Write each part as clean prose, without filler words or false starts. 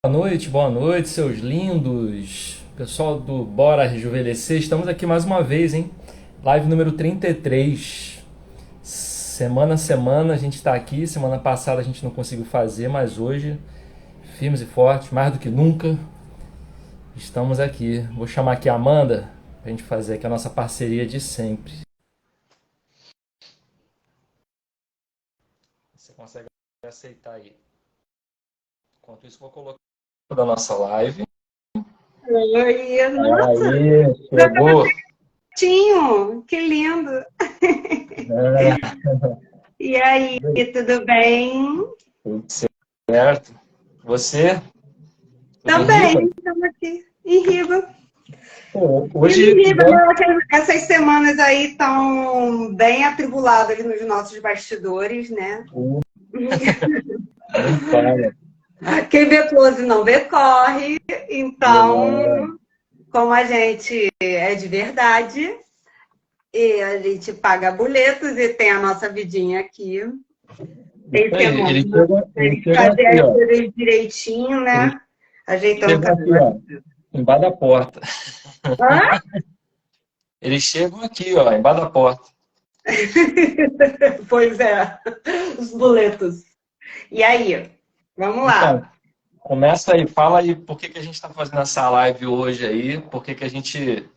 Boa noite, seus lindos. Pessoal do Bora Rejuvenescer, estamos aqui mais uma vez, hein? Live número 33. Semana a semana a gente está aqui. Semana passada a gente não conseguiu fazer, mas hoje, firmes e fortes, mais do que nunca, estamos aqui. Vou chamar aqui a Amanda para a gente fazer aqui a nossa parceria de sempre. Você consegue aceitar aí? Enquanto isso, vou colocar da nossa live. Oi, nossa, Aí, já tava chegou. certinho, que lindo. É, E aí, tudo bem? tudo certo. Você? Tudo em Também, Ripa? estamos aqui em Riba. Pô, E hoje, em Riba, né, essas semanas aí estão bem atribuladas nos nossos bastidores, né? nem fala. Quem vê close não vê corre, É, então, como a gente é de verdade, e a gente paga boletos e tem a nossa vidinha aqui. isso Tem aí. semana. Eles Tem que chegam fazer aqui, as ó. coisas direitinho, Eles né? Ajeitando o chegam aqui, cabelo. ó, embaixo da porta. Hã? Eles chegam aqui, ó, embaixo da porta. Pois é, os boletos. E aí? Vamos Então, lá. começa aí, fala aí por que que a gente está fazendo essa live hoje aí, por que que a gente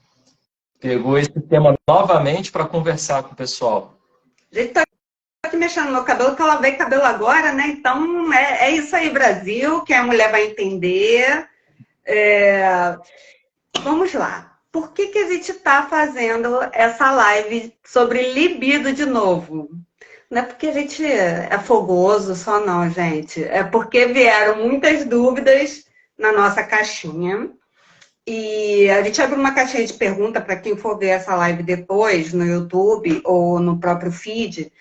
pegou esse tema novamente para conversar com o pessoal. A gente tá aqui mexendo no meu cabelo, que ela veio cabelo agora, né? Então é isso aí, Brasil, que a mulher vai entender. É, vamos lá. Por que a gente está fazendo essa live sobre libido de novo? Não é porque a gente é fogoso só não, gente. É porque vieram muitas dúvidas na nossa caixinha. E a gente abre uma caixinha de pergunta para quem for ver essa live depois no YouTube ou no próprio feed.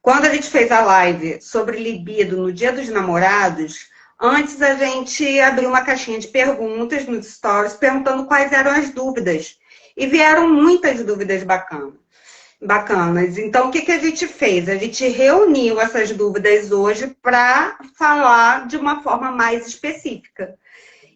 Quando a gente fez a live sobre libido no Dia dos Namorados, antes a gente abriu uma caixinha de perguntas nos stories perguntando quais eram as dúvidas. E vieram muitas dúvidas bacanas. Então, o que a gente fez? A gente reuniu essas dúvidas hoje para falar de uma forma mais específica.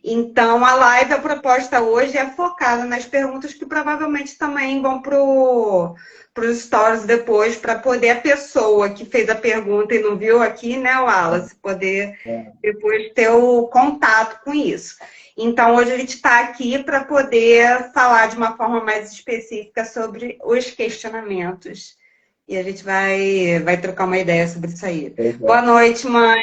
Então, a live, a proposta hoje é focada nas perguntas que provavelmente também vão para os stories depois, para poder a pessoa que fez a pergunta e não viu aqui, né, Wallace, poder depois ter o contato com isso. Então, hoje a gente está aqui para poder falar de uma forma mais específica sobre os questionamentos. E a gente vai trocar uma ideia sobre isso aí. Pois é. Boa noite, mãe.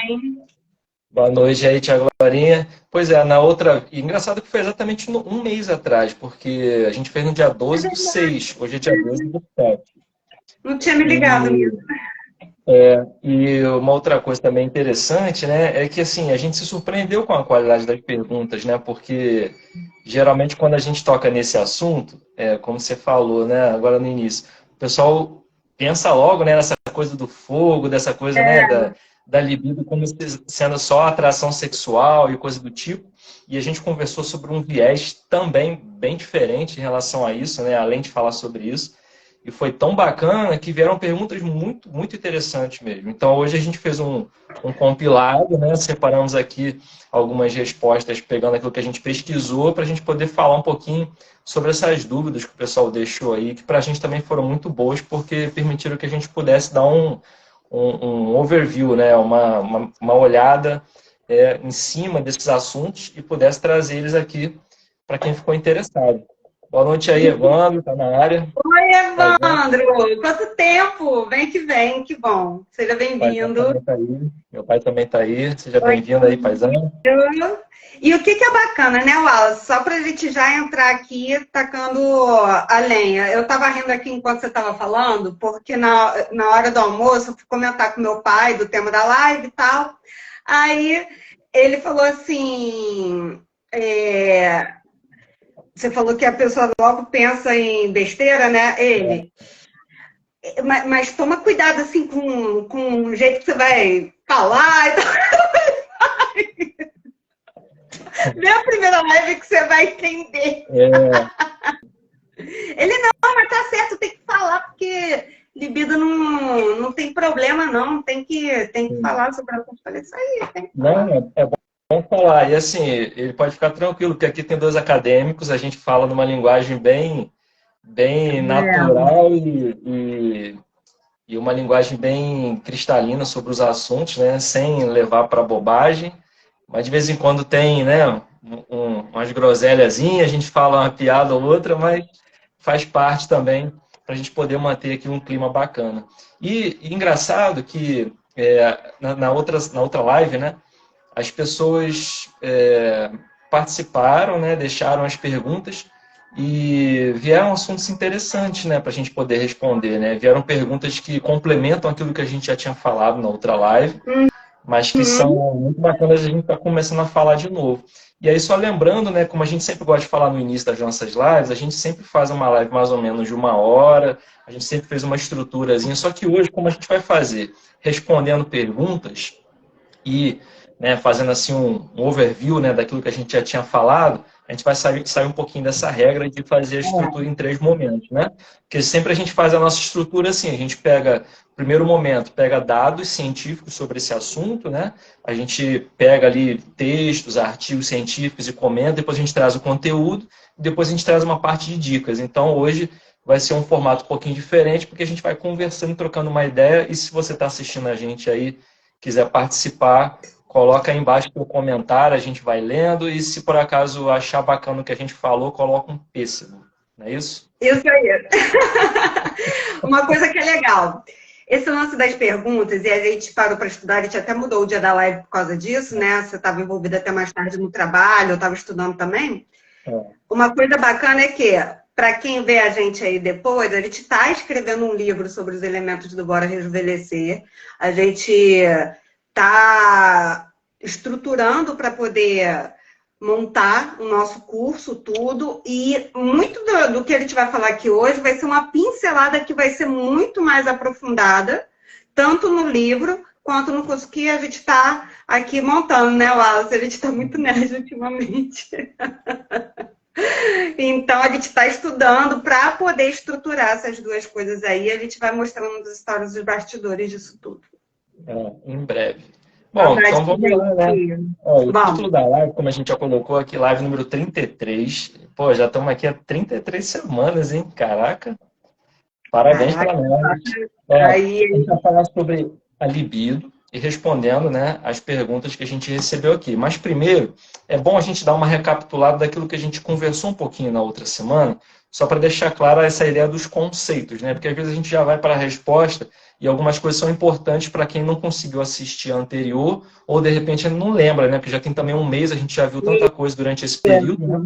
Boa noite aí, Tiago Larinha. Pois é, na outra. E engraçado que foi exatamente um mês atrás, porque a gente fez no dia 12/6, hoje é dia 12/7. Não tinha me ligado E, nisso. e uma outra coisa também interessante, né, é que assim, a gente se surpreendeu com a qualidade das perguntas, né? Porque geralmente quando a gente toca nesse assunto, como você falou, né, agora no início, o pessoal pensa logo, né, nessa coisa do fogo, dessa coisa, né, da libido como sendo só atração sexual e coisa do tipo. E a gente conversou sobre um viés também bem diferente em relação a isso, né, além de falar sobre isso. E foi tão bacana que vieram perguntas muito, muito interessantes mesmo. Então, hoje a gente fez um compilado, né? Separamos aqui algumas respostas, pegando aquilo que a gente pesquisou, para a gente poder falar um pouquinho sobre essas dúvidas que o pessoal deixou aí, que para a gente também foram muito boas, porque permitiram que a gente pudesse dar um overview, né? Uma olhada em cima desses assuntos e pudesse trazer eles aqui para quem ficou interessado. Boa noite aí, Evandro, está na área. Oi, Paizão, Evandro! Quanto tempo? Vem que vem, que bom. Seja paizão bem-vindo. também está aí. Meu pai também está aí. Seja Oi, bem-vindo aí, paizão. e o que é bacana, né, Wallace? Só para a gente já entrar aqui tacando a lenha. Eu estava rindo aqui enquanto você estava falando, porque na hora do almoço eu fui comentar com meu pai do tema da live e tal. Aí ele falou assim: é, você falou que a pessoa logo pensa em besteira, né? Ele. Mas toma cuidado assim com o jeito que você vai falar. Então, vê a primeira live que você vai entender. É, Ele não, mas tá certo, tem que falar, porque libido não tem problema, não. Tem que falar sobre a. Eu falei, isso aí, tem que falar. não, é bom Vamos falar. E assim, ele pode ficar tranquilo, porque aqui tem dois acadêmicos, a gente fala numa linguagem bem natural e uma linguagem bem cristalina sobre os assuntos, né? Sem levar para bobagem. Mas de vez em quando tem, né, umas groselhazinhas, a gente fala uma piada ou outra, mas faz parte também para a gente poder manter aqui um clima bacana. E engraçado que na outra live, né, as pessoas participaram, né, deixaram as perguntas e vieram assuntos interessantes, né, para a gente poder responder, né? Vieram perguntas que complementam aquilo que a gente já tinha falado na outra live, mas que são muito bacanas, a gente está começando a falar de novo. E aí, só lembrando, né, como a gente sempre gosta de falar no início das nossas lives, a gente sempre faz uma live mais ou menos de 1 hora, a gente sempre fez uma estruturazinha, só que hoje, como a gente vai fazer? Respondendo perguntas e, né, fazendo assim um overview, né, daquilo que a gente já tinha falado, a gente vai sair um pouquinho dessa regra de fazer a estrutura em 3 momentos, né? Porque sempre a gente faz a nossa estrutura assim, a gente pega, primeiro momento, pega dados científicos sobre esse assunto, né? A gente pega ali textos, artigos científicos e comenta, depois a gente traz o conteúdo, depois a gente traz uma parte de dicas. Então, hoje vai ser um formato um pouquinho diferente, porque a gente vai conversando, trocando uma ideia, e se você está assistindo a gente aí, quiser participar, coloca aí embaixo no comentário, a gente vai lendo, e se por acaso achar bacana o que a gente falou, coloca um pêssego, não é isso? Isso aí. Uma coisa que é legal. Esse lance das perguntas, e a gente parou para estudar, a gente até mudou o dia da live por causa disso, né? Você estava envolvida até mais tarde no trabalho, eu estava estudando também. Uma coisa bacana é que, para quem vê a gente aí depois, a gente está escrevendo um livro sobre os elementos do Bora Rejuvenescer. A gente está estruturando para poder montar o nosso curso, tudo. E muito do que a gente vai falar aqui hoje vai ser uma pincelada que vai ser muito mais aprofundada, tanto no livro quanto no curso que a gente está aqui montando, né, Wallace? A gente está muito nerd ultimamente. Então, a gente está estudando para poder estruturar essas duas coisas aí. A gente vai mostrando as histórias dos bastidores disso tudo. Em breve. Bom, então vamos lá, né? O título da live, como a gente já colocou aqui, live número 33. Pô, já estamos aqui há 33 semanas, hein? Caraca. Parabéns para nós. A gente vai falar sobre a libido e respondendo, né, as perguntas que a gente recebeu aqui. Mas primeiro, é bom a gente dar uma recapitulada daquilo que a gente conversou um pouquinho na outra semana, só para deixar clara essa ideia dos conceitos, né? Porque às vezes a gente já vai para a resposta e algumas coisas são importantes para quem não conseguiu assistir a anterior ou de repente não lembra, né? Porque já tem também um mês, a gente já viu tanta coisa durante esse período, né?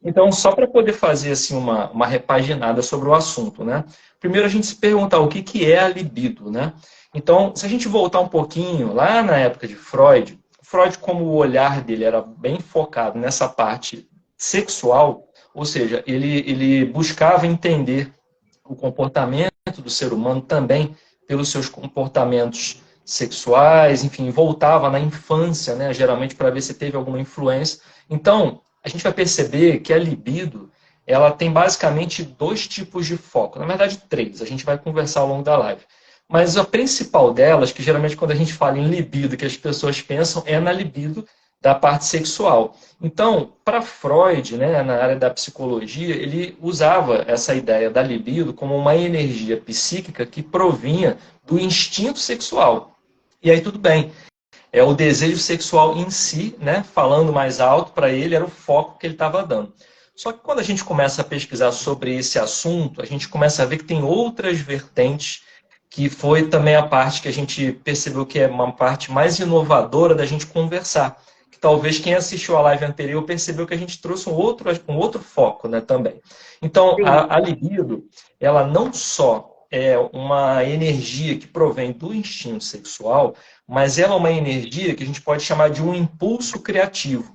Então, só para poder fazer assim uma repaginada sobre o assunto, né? Primeiro a gente se perguntar o que é a libido, né? Então, se a gente voltar um pouquinho lá na época de Freud, como o olhar dele era bem focado nessa parte sexual, ou seja, ele buscava entender o comportamento do ser humano também pelos seus comportamentos sexuais, enfim, voltava na infância, né, geralmente para ver se teve alguma influência. Então, a gente vai perceber que a libido, ela tem basicamente 2 tipos de foco, na verdade 3, a gente vai conversar ao longo da live. Mas a principal delas, que geralmente quando a gente fala em libido, que as pessoas pensam, é na libido da parte sexual. Então, para Freud, né, na área da psicologia, ele usava essa ideia da libido como uma energia psíquica que provinha do instinto sexual. E aí tudo bem. É o desejo sexual em si, né, falando mais alto, para ele era o foco que ele estava dando. Só que quando a gente começa a pesquisar sobre esse assunto, a gente começa a ver que tem outras vertentes, que foi também a parte que a gente percebeu que é uma parte mais inovadora da gente conversar. Que talvez quem assistiu a live anterior percebeu que a gente trouxe um outro foco, né, também. Então, a libido, ela não só é uma energia que provém do instinto sexual, mas ela é uma energia que a gente pode chamar de um impulso criativo.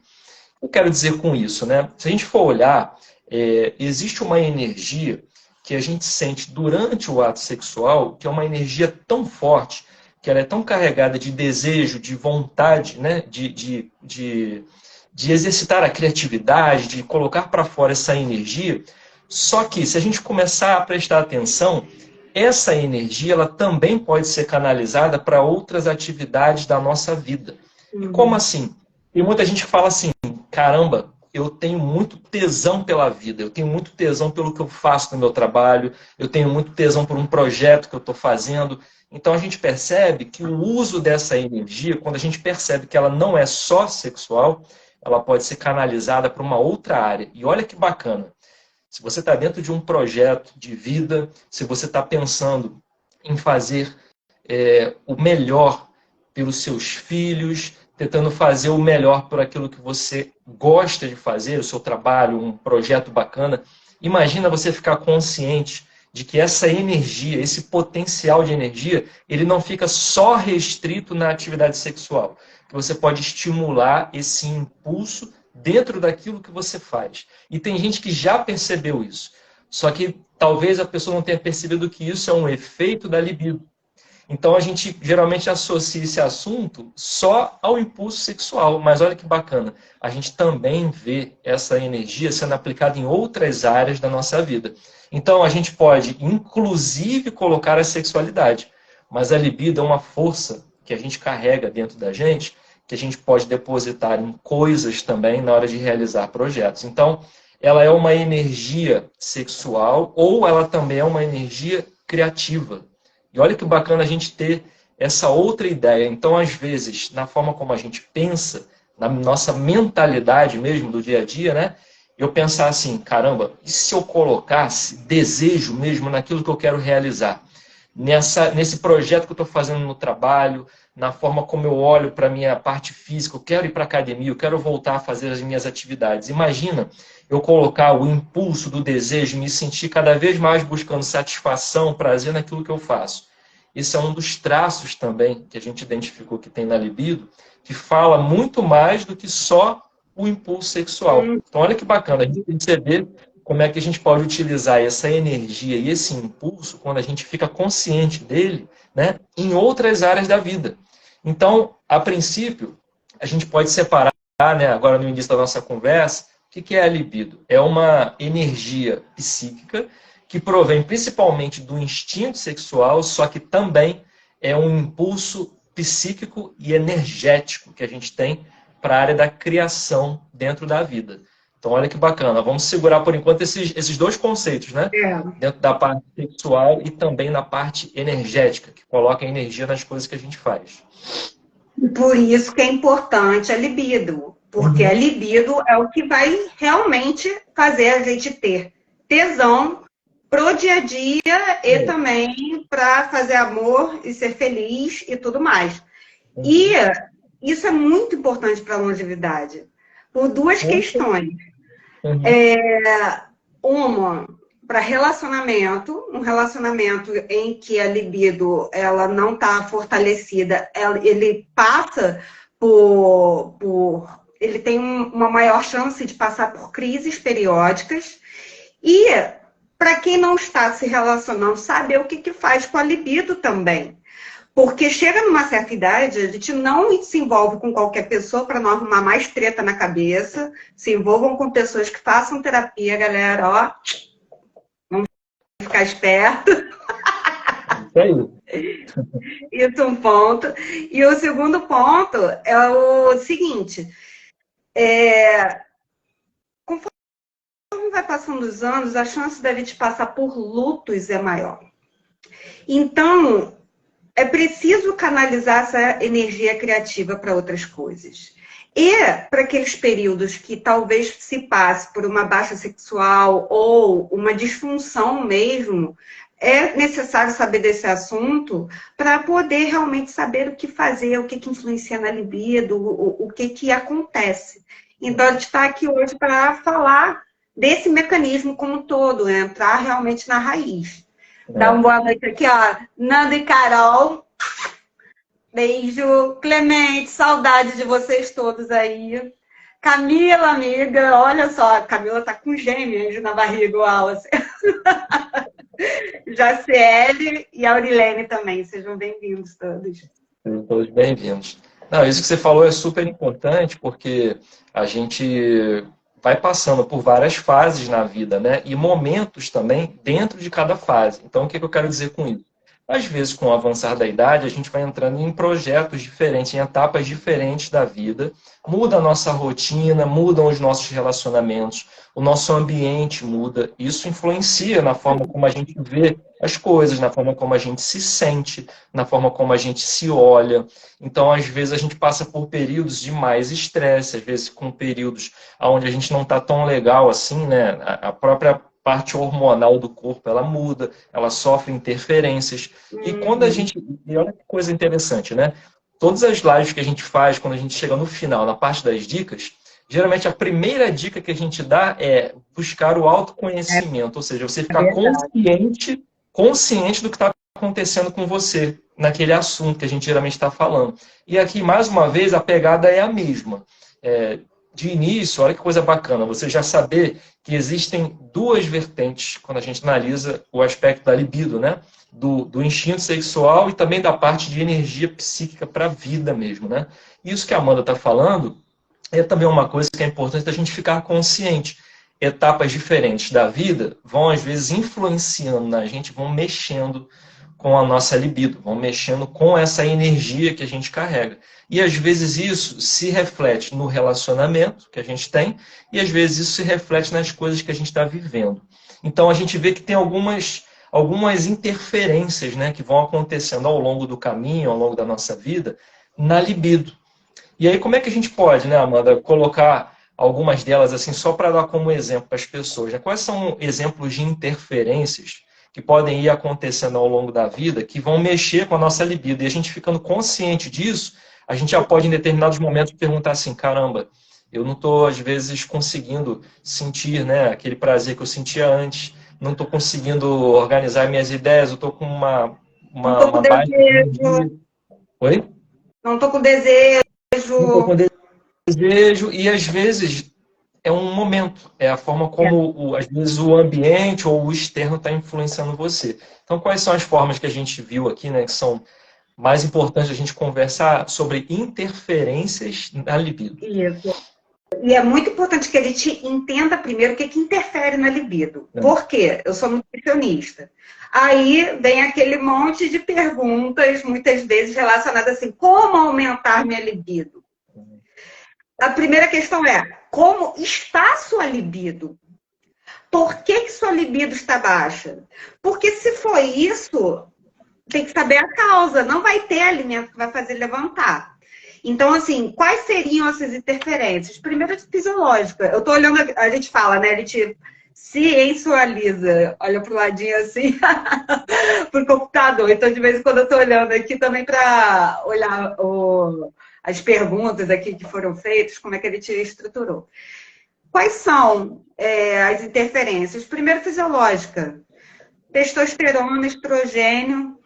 O que eu quero dizer com isso, né? Se a gente for olhar, existe uma energia que a gente sente durante o ato sexual, que é uma energia tão forte, que ela é tão carregada de desejo, de vontade, né? de exercitar a criatividade, de colocar para fora essa energia. Só que, se a gente começar a prestar atenção, essa energia ela também pode ser canalizada para outras atividades da nossa vida. E como assim? Tem muita gente que fala assim, caramba, eu tenho muito tesão pela vida, eu tenho muito tesão pelo que eu faço no meu trabalho, eu tenho muito tesão por um projeto que eu estou fazendo. Então a gente percebe que o uso dessa energia, quando a gente percebe que ela não é só sexual, ela pode ser canalizada para uma outra área. E olha que bacana. Se você está dentro de um projeto de vida, se você está pensando em fazer o melhor pelos seus filhos, tentando fazer o melhor por aquilo que você gosta de fazer, o seu trabalho, um projeto bacana. Imagina você ficar consciente de que essa energia, esse potencial de energia, ele não fica só restrito na atividade sexual. Que você pode estimular esse impulso dentro daquilo que você faz. E tem gente que já percebeu isso. Só que talvez a pessoa não tenha percebido que isso é um efeito da libido. Então a gente geralmente associa esse assunto só ao impulso sexual, mas olha que bacana, a gente também vê essa energia sendo aplicada em outras áreas da nossa vida. Então a gente pode inclusive colocar a sexualidade, mas a libido é uma força que a gente carrega dentro da gente, que a gente pode depositar em coisas também na hora de realizar projetos. Então ela é uma energia sexual ou ela também é uma energia criativa. E olha que bacana a gente ter essa outra ideia. Então, às vezes, na forma como a gente pensa, na nossa mentalidade mesmo do dia a dia, né? Eu pensar assim, caramba, e se eu colocasse desejo mesmo naquilo que eu quero realizar? Nesse projeto que eu estou fazendo no trabalho, na forma como eu olho para a minha parte física, eu quero ir para a academia, eu quero voltar a fazer as minhas atividades. Imagina eu colocar o impulso do desejo, me sentir cada vez mais buscando satisfação, prazer naquilo que eu faço. Esse é um dos traços também que a gente identificou que tem na libido, que fala muito mais do que só o impulso sexual. Então, olha que bacana a gente perceber como é que a gente pode utilizar essa energia e esse impulso quando a gente fica consciente dele, né, em outras áreas da vida. Então, a princípio, a gente pode separar, né, agora no início da nossa conversa, o que é a libido? É uma energia psíquica que provém principalmente do instinto sexual, só que também é um impulso psíquico e energético que a gente tem para a área da criação dentro da vida. Então, olha que bacana. Vamos segurar, por enquanto, esses dois conceitos, né? Dentro da parte sexual e também na parte energética, que coloca a energia nas coisas que a gente faz. Por isso que é importante a libido. Porque a libido é o que vai realmente fazer a gente ter tesão pro dia a dia e também para fazer amor e ser feliz e tudo mais. E isso é muito importante para a longevidade, por duas questões. Uma, para relacionamento, um relacionamento em que a libido ela não está fortalecida, ele passa ele tem uma maior chance de passar por crises periódicas. E para quem não está se relacionando, saber o que faz com a libido também. Porque chega numa certa idade, a gente não se envolve com qualquer pessoa para não arrumar mais treta na cabeça. Se envolvam com pessoas que façam terapia, galera, ó. Vamos ficar esperto. Isso aí. Isso é um ponto. E o segundo ponto é o seguinte. Conforme vai passando os anos, a chance da gente passar por lutos é maior. Então, é preciso canalizar essa energia criativa para outras coisas. E para aqueles períodos que talvez se passe por uma baixa sexual ou uma disfunção mesmo, é necessário saber desse assunto para poder realmente saber o que fazer, o que influencia na libido, o que acontece. Então, a gente está aqui hoje para falar desse mecanismo como um todo, entrar realmente na raiz. Dá uma boa noite aqui, ó. Nanda e Carol. Beijo. Clemente, saudade de vocês todos aí. Camila, amiga, olha só, a Camila tá com gêmeas na barriga, igual assim. Jaciele e Aurilene também, sejam bem-vindos todos. Sejam todos bem-vindos. Não, isso que você falou é super importante, porque a gente vai passando por várias fases na vida, né? E momentos também dentro de cada fase. Então, o que eu quero dizer com isso? Às vezes, com o avançar da idade, a gente vai entrando em projetos diferentes, em etapas diferentes da vida, muda a nossa rotina, mudam os nossos relacionamentos, o nosso ambiente muda. Isso influencia na forma como a gente vê as coisas, na forma como a gente se sente, na forma como a gente se olha. Então, às vezes, a gente passa por períodos de mais estresse, às vezes com períodos onde a gente não está tão legal assim, né? A própria parte hormonal do corpo, ela muda, ela sofre interferências. E quando a gente... E olha que coisa interessante, né? Todas as lives que a gente faz, quando a gente chega no final, na parte das dicas, geralmente a primeira dica que a gente dá é buscar o autoconhecimento, ou seja, você ficar consciente do que está acontecendo com você naquele assunto que a gente geralmente está falando. E aqui, mais uma vez, a pegada é a mesma. De início, olha que coisa bacana, você já saber que existem duas vertentes quando a gente analisa o aspecto da libido, né? Do instinto sexual e também da parte de energia psíquica para a vida mesmo, né? Isso que a Amanda está falando é também uma coisa que é importante da gente ficar consciente. Etapas diferentes da vida vão, às vezes, influenciando na gente, vão mexendo com a nossa libido, vão mexendo com essa energia que a gente carrega. E às vezes isso se reflete no relacionamento que a gente tem, e às vezes isso se reflete nas coisas que a gente está vivendo. Então a gente vê que tem algumas interferências, né, que vão acontecendo ao longo do caminho, ao longo da nossa vida, na libido. E aí como é que a gente pode, né, Amanda, colocar algumas delas assim, só para dar como exemplo para as pessoas, né? Quais são exemplos de interferências que podem ir acontecendo ao longo da vida, que vão mexer com a nossa libido. E a gente ficando consciente disso, a gente já pode, em determinados momentos, perguntar assim, caramba, eu não estou, às vezes, conseguindo sentir, né, aquele prazer que eu sentia antes, não estou conseguindo organizar minhas ideias, eu estou com Não estou com baixa desejo. energia. Oi? Não estou com desejo. Não estou com desejo, e às vezes é um momento, é a forma como, às vezes, o ambiente ou o externo está influenciando você. Então, quais são as formas que a gente viu aqui, né, que são mais importantes a gente conversar sobre interferências na libido? Isso. E é muito importante que a gente entenda primeiro o que interfere na libido. Por quê? Eu sou nutricionista. Aí vem aquele monte de perguntas, muitas vezes relacionadas assim, como aumentar minha libido? A primeira questão é, como está sua libido? Por que sua libido está baixa? Porque se for isso, tem que saber a causa. Não vai ter alimento que vai fazer levantar. Então, assim, quais seriam essas interferências? Primeiro, fisiológica. Eu tô olhando, a gente fala, né? A gente ciêncializa, olha pro ladinho assim, pro computador. Então, de vez em quando eu tô olhando aqui também para olhar as perguntas aqui que foram feitas, como é que a gente estruturou. Quais são as interferências? Primeiro, fisiológica. Testosterona, estrogênio,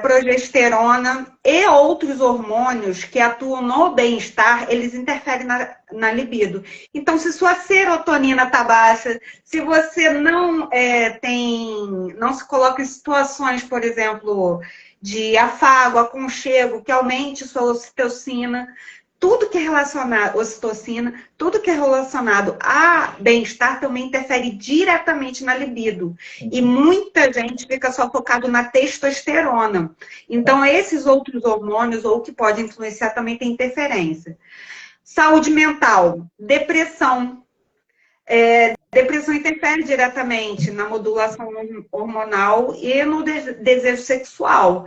progesterona e outros hormônios que atuam no bem-estar, eles interferem na libido. Então, se sua serotonina está baixa, se você não se coloca em situações, por exemplo, de afago, aconchego, que aumente sua ocitocina, tudo que é relacionado, ocitocina, tudo que é relacionado a bem-estar também interfere diretamente na libido. E muita gente fica só focado na testosterona. Então, esses outros hormônios, ou que podem influenciar, também tem interferência. Saúde mental, depressão. Depressão interfere diretamente na modulação hormonal e no desejo sexual.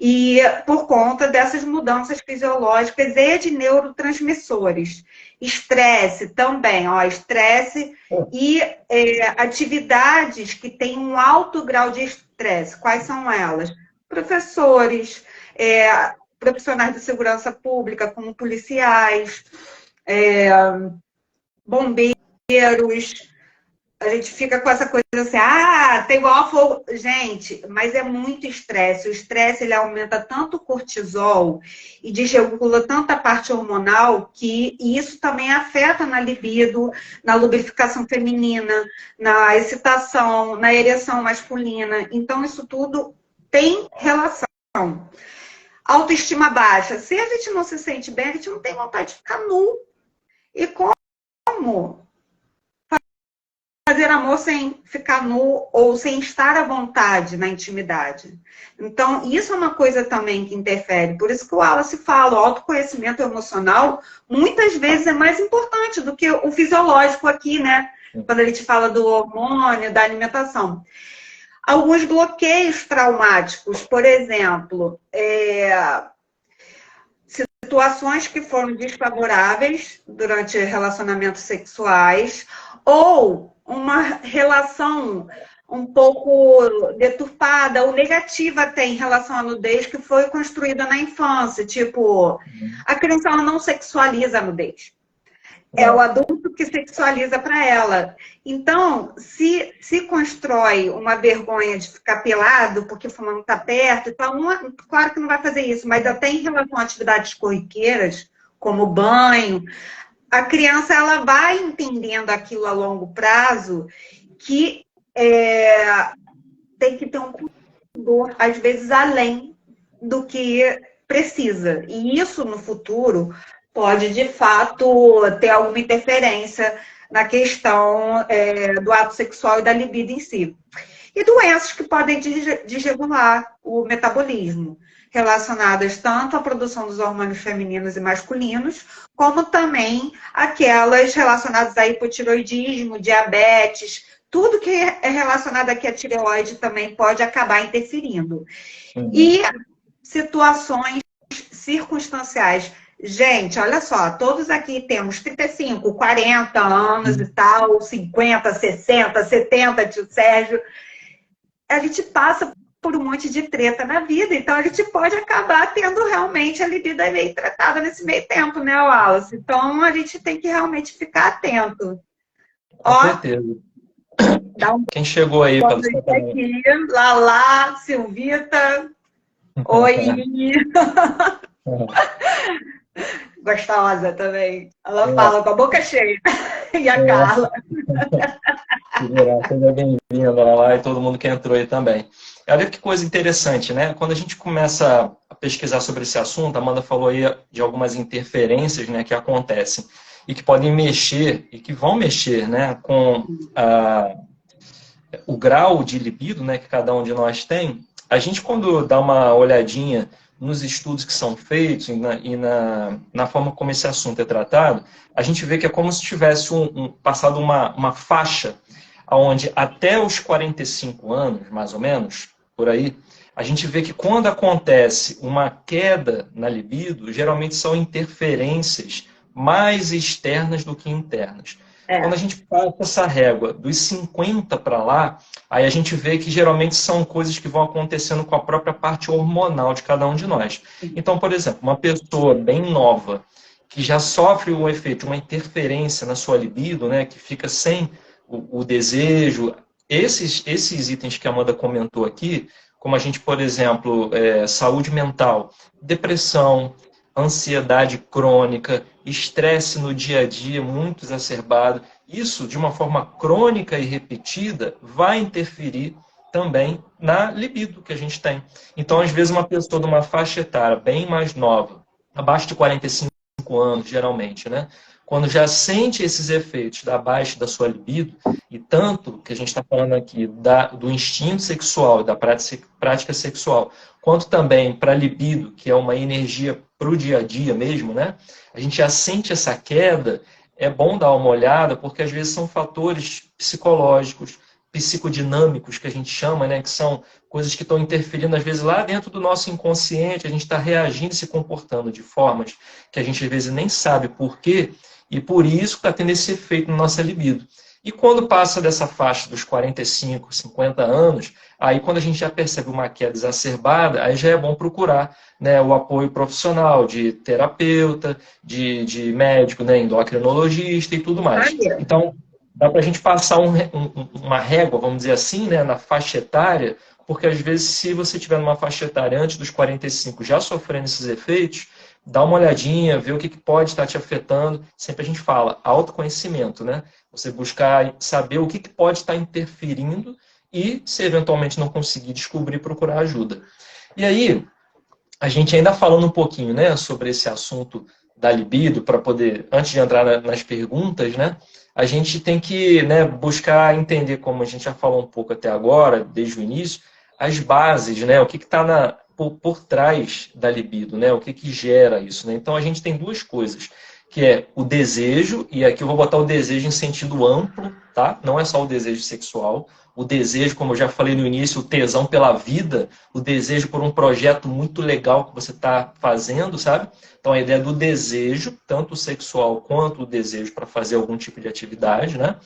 E por conta dessas mudanças fisiológicas e de neurotransmissores. Estresse também, estresse e atividades que têm um alto grau de estresse. Quais são elas? Professores, profissionais de segurança pública, como policiais, bombeiros. A gente fica com essa coisa assim, tem igual fogo. Gente, mas é muito estresse. O estresse, ele aumenta tanto o cortisol e desregula tanta parte hormonal que isso também afeta na libido, na lubrificação feminina, na excitação, na ereção masculina. Então, isso tudo tem relação. Autoestima baixa. Se a gente não se sente bem, a gente não tem vontade de ficar nu. E como fazer amor ou sem ficar nu, ou sem estar à vontade na intimidade. Então, isso é uma coisa também que interfere. Por isso que o Wallace fala, o autoconhecimento emocional, muitas vezes é mais importante do que o fisiológico aqui, né? Quando a gente fala do hormônio, da alimentação. Alguns bloqueios traumáticos, por exemplo, situações que foram desfavoráveis durante relacionamentos sexuais, ou uma relação um pouco deturpada ou negativa até em relação à nudez que foi construída na infância. Tipo, a criança ela não sexualiza a nudez. É o adulto que sexualiza para ela. Então, se constrói uma vergonha de ficar pelado porque o fulano está perto e tal, claro que não vai fazer isso, mas até em relação a atividades corriqueiras, como banho, a criança ela vai entendendo aquilo a longo prazo que tem que ter um cuidador, às vezes, além do que precisa. E isso, no futuro, pode, de fato, ter alguma interferência na questão do ato sexual e da libido em si. E doenças que podem desregular o metabolismo, relacionadas tanto à produção dos hormônios femininos e masculinos, como também aquelas relacionadas a hipotiroidismo, diabetes, tudo que é relacionado aqui à tireoide também pode acabar interferindo. E situações circunstanciais. Gente, olha só, todos aqui temos 35, 40 anos e tal, 50, 60, 70, tio Sérgio. A gente passa por um monte de treta na vida, então a gente pode acabar tendo realmente a libido meio tratada nesse meio tempo, né, Wallace? Então a gente tem que realmente ficar atento. Com certeza. Dá um Quem chegou aí para você aqui, Lala, Silvita, oi. Gostosa também. Ela fala com a boca cheia. E a Carla. Seja bem-vinda lá e todo mundo que entrou aí também. Olha que coisa interessante, né? Quando a gente começa a pesquisar sobre esse assunto, a Amanda falou aí de algumas interferências, né, que acontecem e que podem mexer e que vão mexer, né, com o grau de libido, né, que cada um de nós tem. A gente, quando dá uma olhadinha nos estudos que são feitos e na forma como esse assunto é tratado, a gente vê que é como se tivesse passado uma faixa onde até os 45 anos, mais ou menos, por aí, a gente vê que quando acontece uma queda na libido, geralmente são interferências mais externas do que internas. Quando a gente passa essa régua dos 50 para lá, aí a gente vê que geralmente são coisas que vão acontecendo com a própria parte hormonal de cada um de nós. Então, por exemplo, uma pessoa bem nova, que já sofre o efeito de uma interferência na sua libido, né, que fica sem o desejo, esses itens que a Amanda comentou aqui, como a gente, por exemplo, saúde mental, depressão, ansiedade crônica, estresse no dia a dia muito exacerbado, isso de uma forma crônica e repetida vai interferir também na libido que a gente tem. Então, às vezes, uma pessoa de uma faixa etária bem mais nova, abaixo de 45 anos, geralmente, né? Quando já sente esses efeitos da baixa da sua libido, e tanto que a gente está falando aqui do instinto sexual e da prática sexual, quanto também para a libido, que é uma energia para o dia a dia mesmo, né? A gente já sente essa queda, é bom dar uma olhada, porque às vezes são fatores psicológicos, psicodinâmicos, que a gente chama, né? Que são coisas que estão interferindo, às vezes, lá dentro do nosso inconsciente, a gente está reagindo e se comportando de formas que a gente, às vezes, nem sabe por quê, e por isso está tendo esse efeito na nossa libido. E quando passa dessa faixa dos 45, 50 anos, aí quando a gente já percebe uma queda exacerbada, aí já é bom procurar, né, o apoio profissional de terapeuta, de médico, né, endocrinologista e tudo mais. Então, dá para a gente passar uma régua, vamos dizer assim, né, na faixa etária, porque às vezes se você estiver numa faixa etária antes dos 45 já sofrendo esses efeitos, dá uma olhadinha, vê o que pode estar te afetando. Sempre a gente fala, autoconhecimento, né? Você buscar saber o que pode estar interferindo e, se eventualmente não conseguir descobrir, procurar ajuda. E aí, a gente ainda falando um pouquinho, né, sobre esse assunto da libido, para poder, antes de entrar nas perguntas, né, a gente tem que, né, buscar entender, como a gente já falou um pouco até agora, desde o início, as bases, né, o que está por trás da libido, né, o que gera isso. Né? Então a gente tem duas coisas, que é o desejo, e aqui eu vou botar o desejo em sentido amplo, tá? Não é só o desejo sexual, o desejo, como eu já falei no início, o tesão pela vida, o desejo por um projeto muito legal que você está fazendo, sabe? Então a ideia do desejo, tanto sexual quanto o desejo para fazer algum tipo de atividade, né?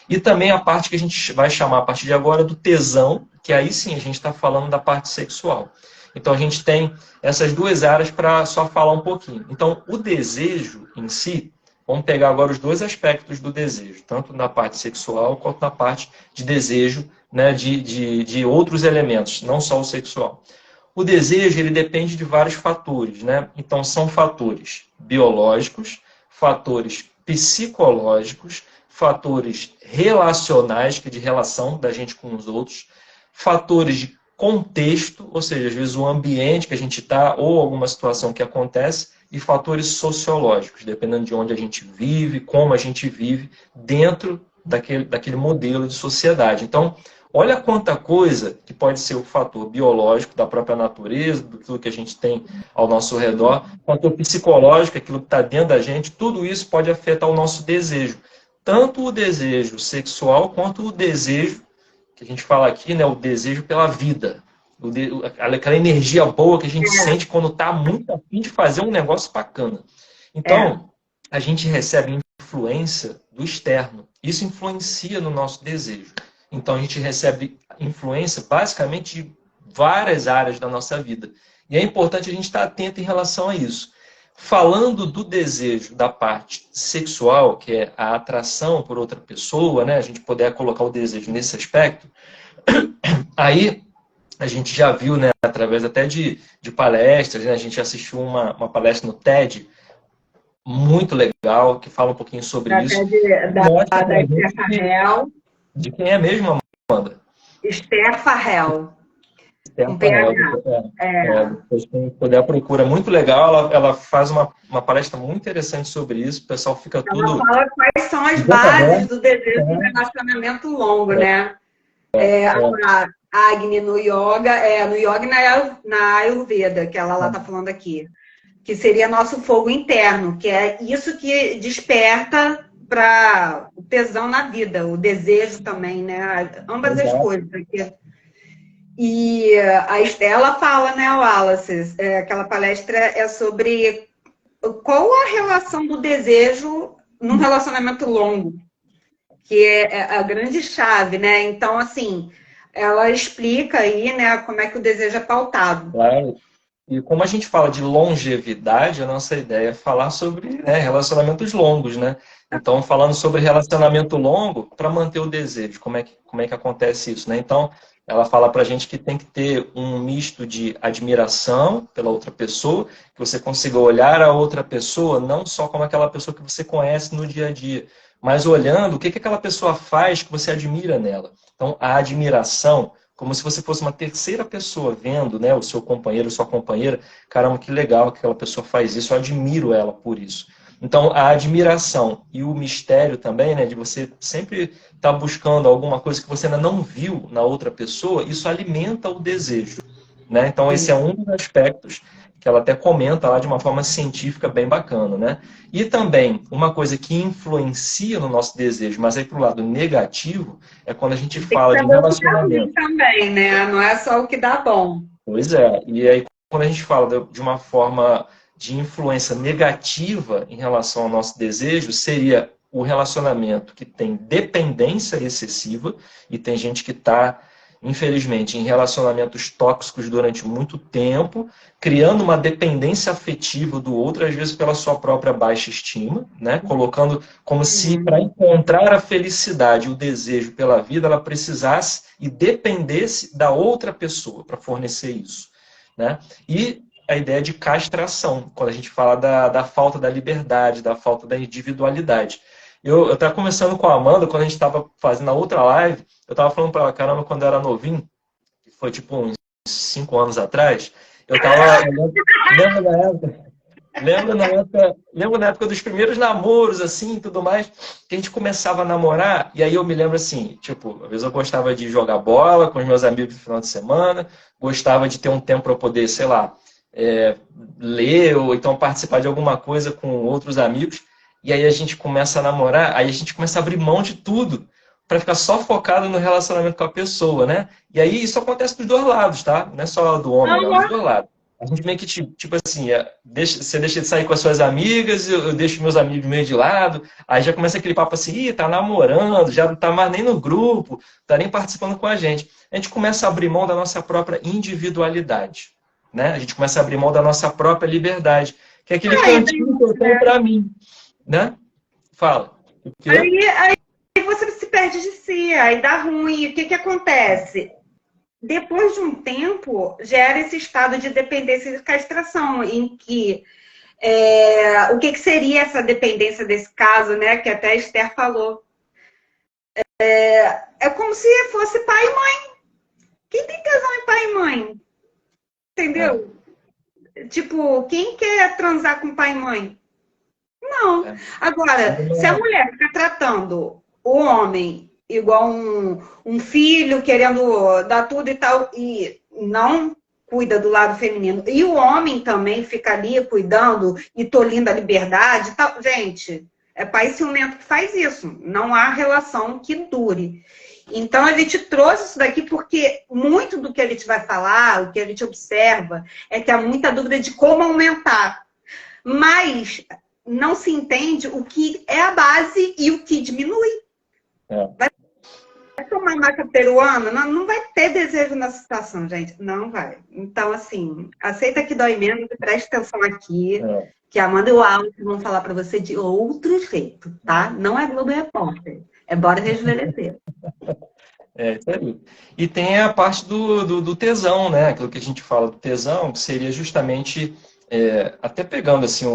E também a parte que a gente vai chamar a partir de agora do tesão, que aí sim a gente está falando da parte sexual. Então a gente tem essas duas áreas para só falar um pouquinho. Então o desejo em si, vamos pegar agora os dois aspectos do desejo, tanto na parte sexual quanto na parte de desejo, né, de outros elementos, não só o sexual. O desejo ele depende de vários fatores, né? Então são fatores biológicos, fatores psicológicos, fatores relacionais, que é de relação da gente com os outros, fatores de contexto, ou seja, às vezes o ambiente que a gente está ou alguma situação que acontece, e fatores sociológicos, dependendo de onde a gente vive, como a gente vive dentro daquele modelo de sociedade. Então, olha quanta coisa que pode ser o fator biológico da própria natureza, do que a gente tem ao nosso redor, fator psicológico, aquilo que está dentro da gente, tudo isso pode afetar o nosso desejo. Tanto o desejo sexual quanto o desejo que a gente fala aqui, né, o desejo pela vida. Aquela energia boa que a gente sente quando está muito a fim de fazer um negócio bacana. Então, a gente recebe influência do externo. Isso influencia no nosso desejo. Então, a gente recebe influência basicamente de várias áreas da nossa vida. E é importante a gente estar atento em relação a isso. Falando do desejo da parte sexual, que é a atração por outra pessoa, né? A gente poder colocar o desejo nesse aspecto, aí a gente já viu, né, através até de palestras, né? A gente assistiu uma palestra no TED, muito legal, que fala um pouquinho sobre isso. Da Esther Farrell. De quem é mesmo, Amanda? Esther Farrell. Depois quem puder procura, muito legal, ela faz uma palestra muito interessante sobre isso, o pessoal fica tudo... Ela fala quais são as bases do desejo de relacionamento longo, né? A Agni no yoga, no yoga e na Ayurveda, que ela está falando aqui, que seria nosso fogo interno, que é isso que desperta para o tesão na vida, o desejo também, né? Ambas as coisas aqui. E a Estela fala, né, Wallace, aquela palestra é sobre qual a relação do desejo num relacionamento longo, que é a grande chave, né? Então, assim, ela explica aí, né, como é que o desejo é pautado. Claro. E como a gente fala de longevidade, a nossa ideia é falar sobre, né, relacionamentos longos, né? Então, falando sobre relacionamento longo, para manter o desejo, como é que acontece isso, né? Então, ela fala para a gente que tem que ter um misto de admiração pela outra pessoa, que você consiga olhar a outra pessoa não só como aquela pessoa que você conhece no dia a dia, mas olhando o que aquela pessoa faz que você admira nela. Então, a admiração, como se você fosse uma terceira pessoa vendo, né, o seu companheiro, sua companheira, caramba, que legal que aquela pessoa faz isso, eu admiro ela por isso. Então, a admiração e o mistério também, né, de você sempre estar buscando alguma coisa que você ainda não viu na outra pessoa, isso alimenta o desejo, né? Então, esse é um dos aspectos que ela até comenta lá de uma forma científica bem bacana, né? E também, uma coisa que influencia no nosso desejo, mas aí para o lado negativo, é quando a gente fala de relacionamento. Também, né? Não é só o que dá bom. Pois é. E aí, quando a gente fala de uma forma de influência negativa em relação ao nosso desejo, seria o relacionamento que tem dependência excessiva, e tem gente que está, infelizmente, em relacionamentos tóxicos durante muito tempo, criando uma dependência afetiva do outro, às vezes pela sua própria baixa estima, né? Colocando como se, para encontrar a felicidade, o desejo pela vida, ela precisasse e dependesse da outra pessoa para fornecer isso, né? E a ideia de castração, quando a gente fala da falta da liberdade, da falta da individualidade. Eu estava conversando com a Amanda, quando a gente estava fazendo a outra live, eu estava falando para ela, caramba, quando eu era novinho, que foi tipo uns 5 anos atrás, eu estava... Lembra da época? Lembro na época dos primeiros namoros, assim, e tudo mais, que a gente começava a namorar, e aí eu me lembro assim, tipo, às vezes eu gostava de jogar bola com os meus amigos no final de semana, gostava de ter um tempo para poder, sei lá, ler ou então participar de alguma coisa com outros amigos, e aí a gente começa a namorar, aí a gente começa a abrir mão de tudo para ficar só focado no relacionamento com a pessoa, né? E aí isso acontece dos dois lados, tá? Não é só do homem, não, dos dois lados. A gente meio que, tipo assim, você deixa de sair com as suas amigas, eu deixo meus amigos meio de lado, aí já começa aquele papo assim, ih, tá namorando, já não tá mais nem no grupo, tá nem participando com a gente. A gente começa a abrir mão da nossa própria individualidade, né? A gente começa a abrir mão da nossa própria liberdade, que é aquele cantinho que eu tenho pra mim, né? Fala. O quê? Aí você se perde de si, aí dá ruim. O que que acontece? Depois de um tempo, gera esse estado de dependência de castração, em que o que, que seria essa dependência desse caso, né? Que até a Esther falou. É como se fosse pai e mãe. Quem tem tesão em pai e mãe? Entendeu? Tipo, quem quer transar com pai e mãe? Não. Agora, se a mulher fica tratando o homem igual um filho, querendo dar tudo e tal, e não cuida do lado feminino, e o homem também fica ali cuidando e tolhindo a liberdade e tal, gente, é pai ciumento que faz isso. Não há relação que dure. Então, a gente trouxe isso daqui porque muito do que a gente vai falar, o que a gente observa, é que há muita dúvida de como aumentar. Mas não se entende o que é a base e o que diminui. Vai tomar maca peruana? Não vai ter desejo nessa situação, gente. Não vai. Então, assim, aceita que dói menos e preste atenção aqui, que a Amanda e o Alves vão falar para você de outro jeito, tá? Não é Globo Repórter. É bora rejuvenescer. Isso aí. E tem a parte do tesão, né? Aquilo que a gente fala do tesão, que seria justamente, até pegando assim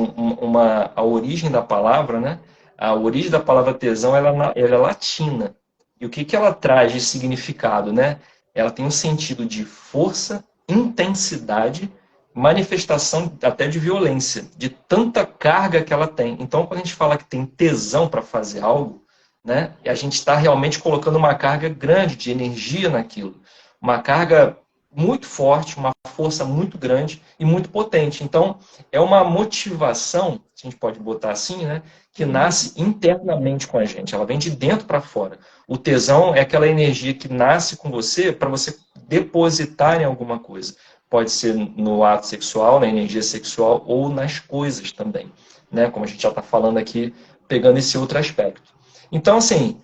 a origem da palavra, né? A origem da palavra tesão, ela é latina. E o que ela traz de significado, né? Ela tem um sentido de força, intensidade, manifestação até de violência, de tanta carga que ela tem. Então, quando a gente fala que tem tesão para fazer algo, né? E a gente está realmente colocando uma carga grande de energia naquilo. Uma carga muito forte, uma força muito grande e muito potente. Então, é uma motivação, se a gente pode botar assim, né? Que nasce internamente com a gente. Ela vem de dentro para fora. O tesão é aquela energia que nasce com você para você depositar em alguma coisa. Pode ser no ato sexual, na energia sexual ou nas coisas também, né? Como a gente já está falando aqui, pegando esse outro aspecto. Então, assim,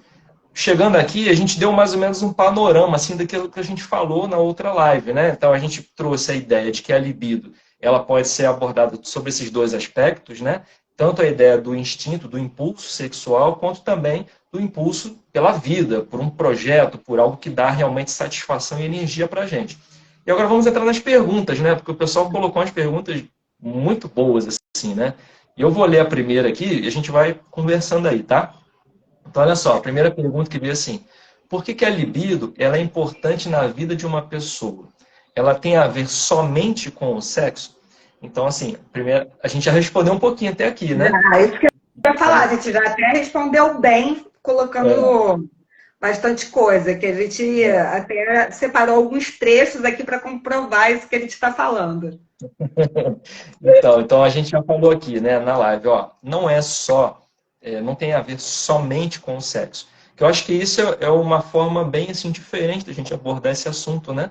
chegando aqui, a gente deu mais ou menos um panorama assim, daquilo que a gente falou na outra live, né? Então, a gente trouxe a ideia de que a libido ela pode ser abordada sobre esses dois aspectos, né? Tanto a ideia do instinto, do impulso sexual, quanto também do impulso pela vida, por um projeto, por algo que dá realmente satisfação e energia para a gente. E agora vamos entrar nas perguntas, né? Porque o pessoal colocou umas perguntas muito boas, assim, né? E eu vou ler a primeira aqui e a gente vai conversando aí, tá? Então, olha só, a primeira pergunta que veio assim: por que a libido ela é importante na vida de uma pessoa? Ela tem a ver somente com o sexo? Então, assim, primeiro, a gente já respondeu um pouquinho até aqui, né? Isso que eu ia falar, a gente já até respondeu bem, colocando bastante coisa, que a gente até separou alguns trechos aqui para comprovar isso que a gente está falando. Então, a gente já falou aqui, né, na live, ó, não é só, não tem a ver somente com o sexo. Que eu acho que isso é uma forma bem assim diferente da gente abordar esse assunto, né?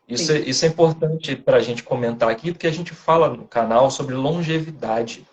Isso é importante para a gente comentar aqui, porque a gente fala no canal sobre longevidade.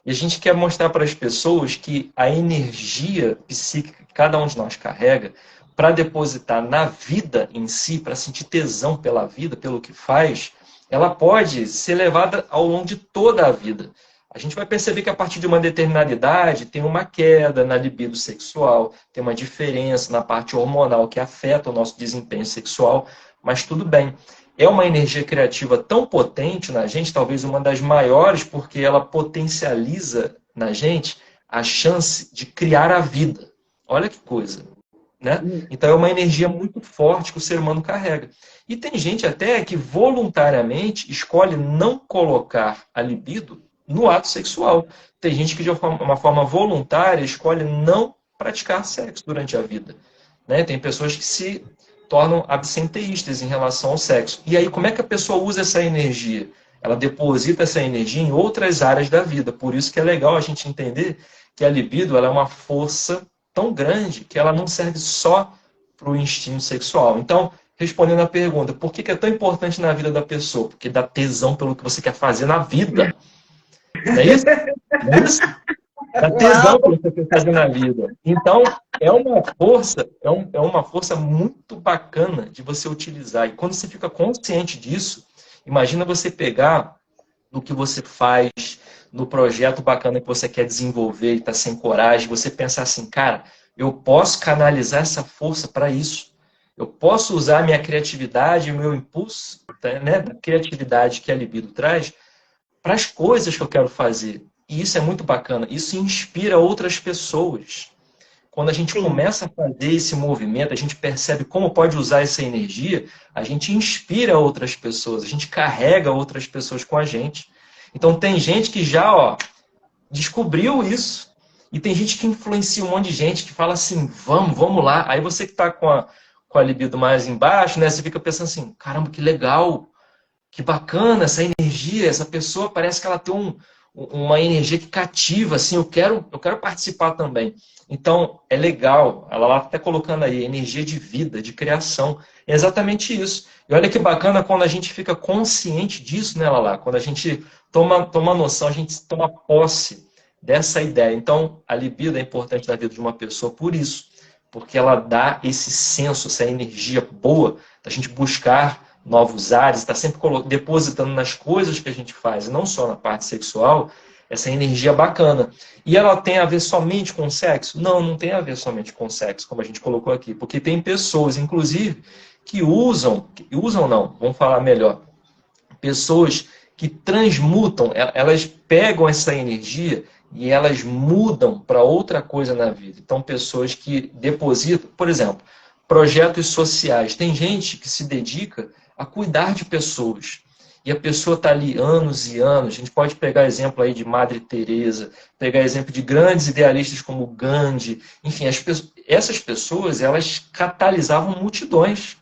E a gente quer mostrar para as pessoas que a energia psíquica que cada um de nós carrega, para depositar na vida em si, para sentir tesão pela vida, pelo que faz, ela pode ser levada ao longo de toda a vida. A gente vai perceber que a partir de uma determinada idade tem uma queda na libido sexual, tem uma diferença na parte hormonal que afeta o nosso desempenho sexual, mas tudo bem. É uma energia criativa tão potente na gente, talvez uma das maiores, porque ela potencializa na gente a chance de criar a vida. Olha que coisa, né? Então é uma energia muito forte que o ser humano carrega. E tem gente até que voluntariamente escolhe não colocar a libido no ato sexual. Tem gente que de uma forma voluntária escolhe não praticar sexo durante a vida, né? Tem pessoas que se tornam absenteístas em relação ao sexo. E aí, como é que a pessoa usa essa energia? Ela deposita essa energia em outras áreas da vida. Por isso que é legal a gente entender que a libido ela é uma força tão grande que ela não serve só para o instinto sexual. Então, respondendo à pergunta, por que é tão importante na vida da pessoa? Porque dá tesão pelo que você quer fazer na vida. Não é isso? Não é isso? Dá tesão pelo que você quer fazer na vida. Então, é uma força, é uma força muito bacana de você utilizar. E quando você fica consciente disso, imagina você pegar no que você faz, no projeto bacana que você quer desenvolver e está sem coragem, você pensar assim, cara, eu posso canalizar essa força para isso. Eu posso usar a minha criatividade, o meu impulso, né, da criatividade que a libido traz, para as coisas que eu quero fazer. E isso é muito bacana. Isso inspira outras pessoas. Quando a gente começa a fazer esse movimento, a gente percebe como pode usar essa energia, a gente inspira outras pessoas, a gente carrega outras pessoas com a gente. Então tem gente que já descobriu isso, e tem gente que influencia um monte de gente, que fala assim, vamos lá. Aí você que está com a libido mais embaixo, né, você fica pensando assim, caramba, que legal, que bacana essa energia, essa pessoa parece que ela tem uma energia que cativa, assim, eu quero participar também. Então, é legal, ela está colocando aí, energia de vida, de criação, é exatamente isso. E olha que bacana quando a gente fica consciente disso, né, Lala? Quando a gente toma noção, a gente toma posse dessa ideia. Então, a libido é importante na vida de uma pessoa por isso, porque ela dá esse senso, essa energia boa da gente buscar novos ares, está sempre depositando nas coisas que a gente faz, e não só na parte sexual, essa energia bacana. E ela tem a ver somente com sexo? Não, não tem a ver somente com sexo, como a gente colocou aqui, porque tem pessoas, inclusive, que usam não, vamos falar melhor, pessoas que transmutam, elas pegam essa energia e elas mudam para outra coisa na vida. Então, pessoas que depositam, por exemplo, projetos sociais. Tem gente que se dedica a cuidar de pessoas. E a pessoa está ali anos e anos. A gente pode pegar exemplo aí de Madre Teresa, pegar exemplo de grandes idealistas como Gandhi. Enfim, essas pessoas, elas catalisavam multidões.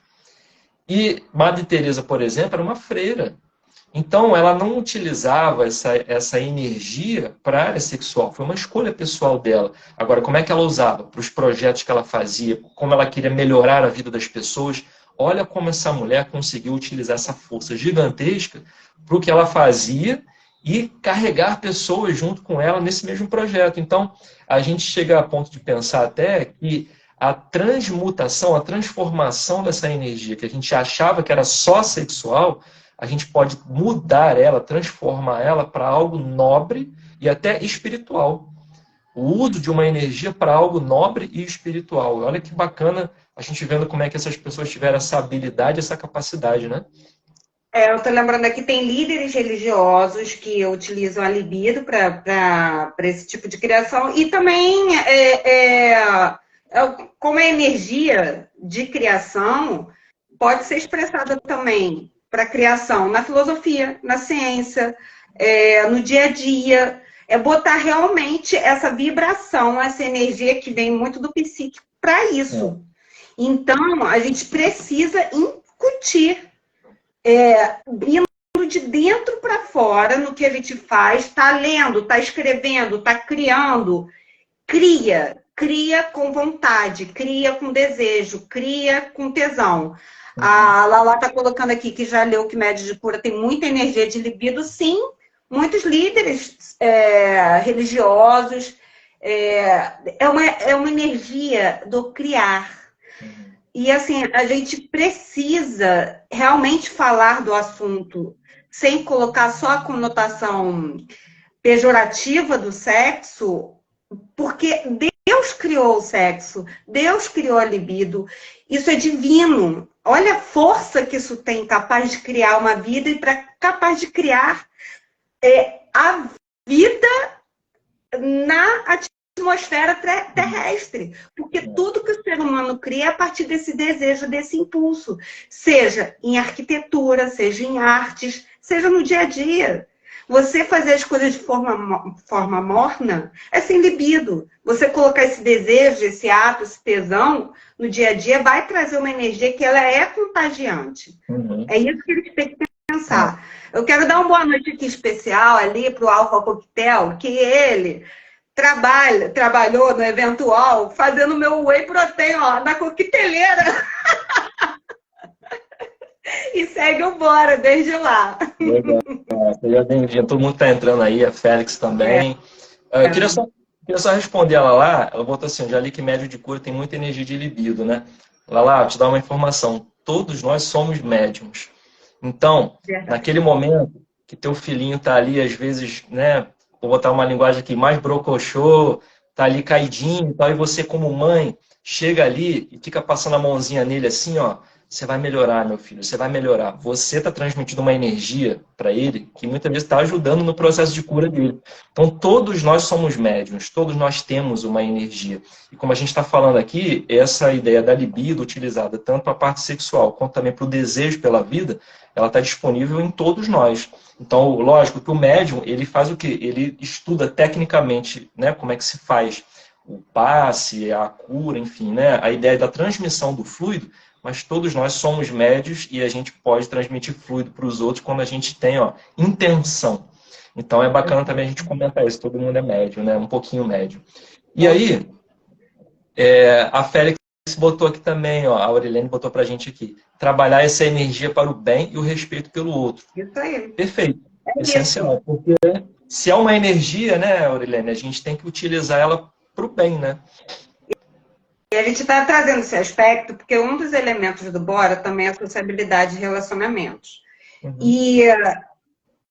E Madre Teresa, por exemplo, era uma freira. Então, ela não utilizava essa energia para a área sexual. Foi uma escolha pessoal dela. Agora, como é que ela usava? Para os projetos que ela fazia, como ela queria melhorar a vida das pessoas. Olha como essa mulher conseguiu utilizar essa força gigantesca para o que ela fazia e carregar pessoas junto com ela nesse mesmo projeto. Então, a gente chega a ponto de pensar até que a transmutação, a transformação dessa energia que a gente achava que era só sexual, a gente pode mudar ela, transformar ela para algo nobre e até espiritual. O uso de uma energia para algo nobre e espiritual. Olha que bacana a gente vendo como é que essas pessoas tiveram essa habilidade, essa capacidade, né? Eu estou lembrando aqui, tem líderes religiosos que utilizam a libido para esse tipo de criação e também como a energia de criação pode ser expressada também para criação na filosofia, na ciência, no dia a dia. É botar realmente essa vibração, essa energia que vem muito do psíquico para isso. Então, a gente precisa incutir, indo de dentro para fora no que a gente faz, está lendo, está escrevendo, está criando, cria com vontade, cria com desejo, cria com tesão. A Lala está colocando aqui que já leu que Médio de Cura tem muita energia de libido, sim. Muitos líderes religiosos, é uma energia do criar. E assim, a gente precisa realmente falar do assunto sem colocar só a conotação pejorativa do sexo, porque Deus criou o sexo, Deus criou a libido, isso é divino. Olha a força que isso tem, capaz de criar uma vida e capaz de criar a vida na atmosfera terrestre. Porque tudo que o ser humano cria é a partir desse desejo, desse impulso. Seja em arquitetura, seja em artes, seja no dia a dia. Você fazer as coisas de forma morna é sem libido. Você colocar esse desejo, esse ato, esse tesão no dia a dia vai trazer uma energia que ela é contagiante. Uhum. É isso que a gente tem que pensar. Eu quero dar uma boa noite aqui especial ali para o Alfa Coquetel, que ele trabalhou no eventual fazendo meu whey protein ó, na coqueteleira. E segue o Bora desde lá. Legal. Seja bem-vindo. Todo mundo está entrando aí, a Félix também. Eu queria só responder ela lá. Ela botou assim: eu já li que médio de cura tem muita energia de libido, né? Lá, eu te dar uma informação. Todos nós somos médiums. Então, Verdade. naquele momento que teu filhinho tá ali, às vezes, né? Vou botar uma linguagem aqui, mais brocochô, tá ali caidinho e tal, e você, como mãe, chega ali e fica passando a mãozinha nele assim, ó. Você vai melhorar, meu filho, você vai melhorar. Você está transmitindo uma energia para ele que muitas vezes está ajudando no processo de cura dele. Então, todos nós somos médiums, todos nós temos uma energia. E como a gente está falando aqui, essa ideia da libido utilizada tanto para a parte sexual quanto também para o desejo pela vida, ela está disponível em todos nós. Então, lógico que o médium, ele faz o quê? Ele estuda tecnicamente, né, como é que se faz o passe, a cura, enfim, né, a ideia da transmissão do fluido, mas todos nós somos médios e a gente pode transmitir fluido para os outros quando a gente tem, ó, intenção. Então é bacana também a gente comentar isso, todo mundo é médio, né? Um pouquinho médio. E aí, a Félix botou aqui também, ó, a Aureliane botou para a gente aqui, trabalhar essa energia para o bem e o respeito pelo outro. Isso aí. Perfeito, É essencial, isso. porque se é uma energia, né, Aureliane, a gente tem que utilizar ela para o bem, né? E a gente está trazendo esse aspecto porque um dos elementos do Bora também é a sociabilidade e relacionamentos. Uhum. E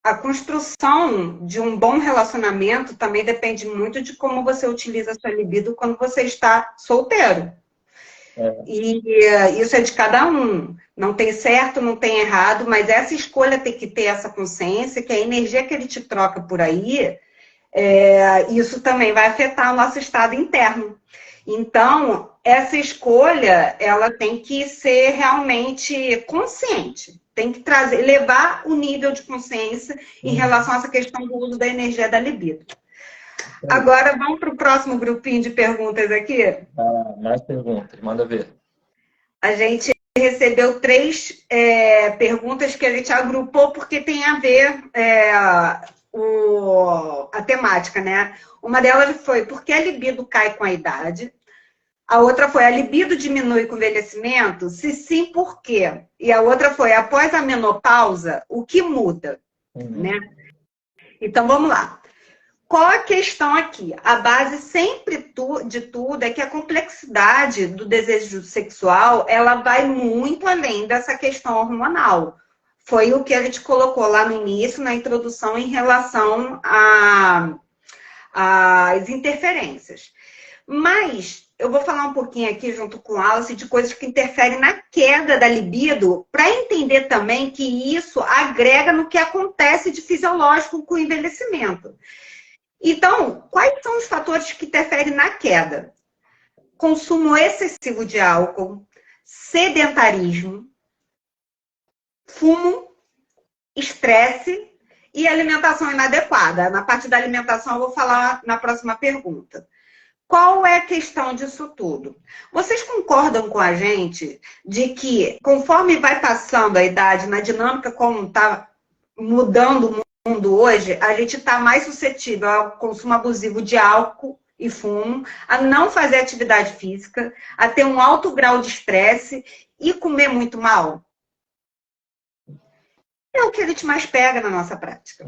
a construção de um bom relacionamento também depende muito de como você utiliza a sua libido quando você está solteiro. E isso é de cada um. Não tem certo, não tem errado, mas essa escolha tem que ter essa consciência que a energia que ele te troca por aí, isso também vai afetar o nosso estado interno. Então, essa escolha, ela tem que ser realmente consciente. Tem que levar o nível de consciência em relação a essa questão do uso da energia da libido. Agora, vamos para o próximo grupinho de perguntas aqui? Mais perguntas, manda ver. A gente recebeu 3 perguntas que a gente agrupou porque tem a ver a temática, né? Uma delas foi por que a libido cai com a idade? A outra foi a libido diminui com o envelhecimento? Se sim, por quê? E a outra foi após a menopausa, o que muda? Né? Então, vamos lá. Qual a questão aqui? A base sempre de tudo é que a complexidade do desejo sexual, ela vai muito além dessa questão hormonal. Foi o que a gente colocou lá no início, na introdução, em relação às interferências. Mas eu vou falar um pouquinho aqui, junto com a Alice, de coisas que interferem na queda da libido, para entender também que isso agrega no que acontece de fisiológico com o envelhecimento. Então, quais são os fatores que interferem na queda? Consumo excessivo de álcool, sedentarismo, fumo, estresse e alimentação inadequada. Na parte da alimentação eu vou falar na próxima pergunta. Qual é a questão disso tudo? Vocês concordam com a gente de que, conforme vai passando a idade, na dinâmica como está mudando o mundo hoje, a gente está mais suscetível ao consumo abusivo de álcool e fumo, a não fazer atividade física, a ter um alto grau de estresse e comer muito mal? É o que a gente mais pega na nossa prática.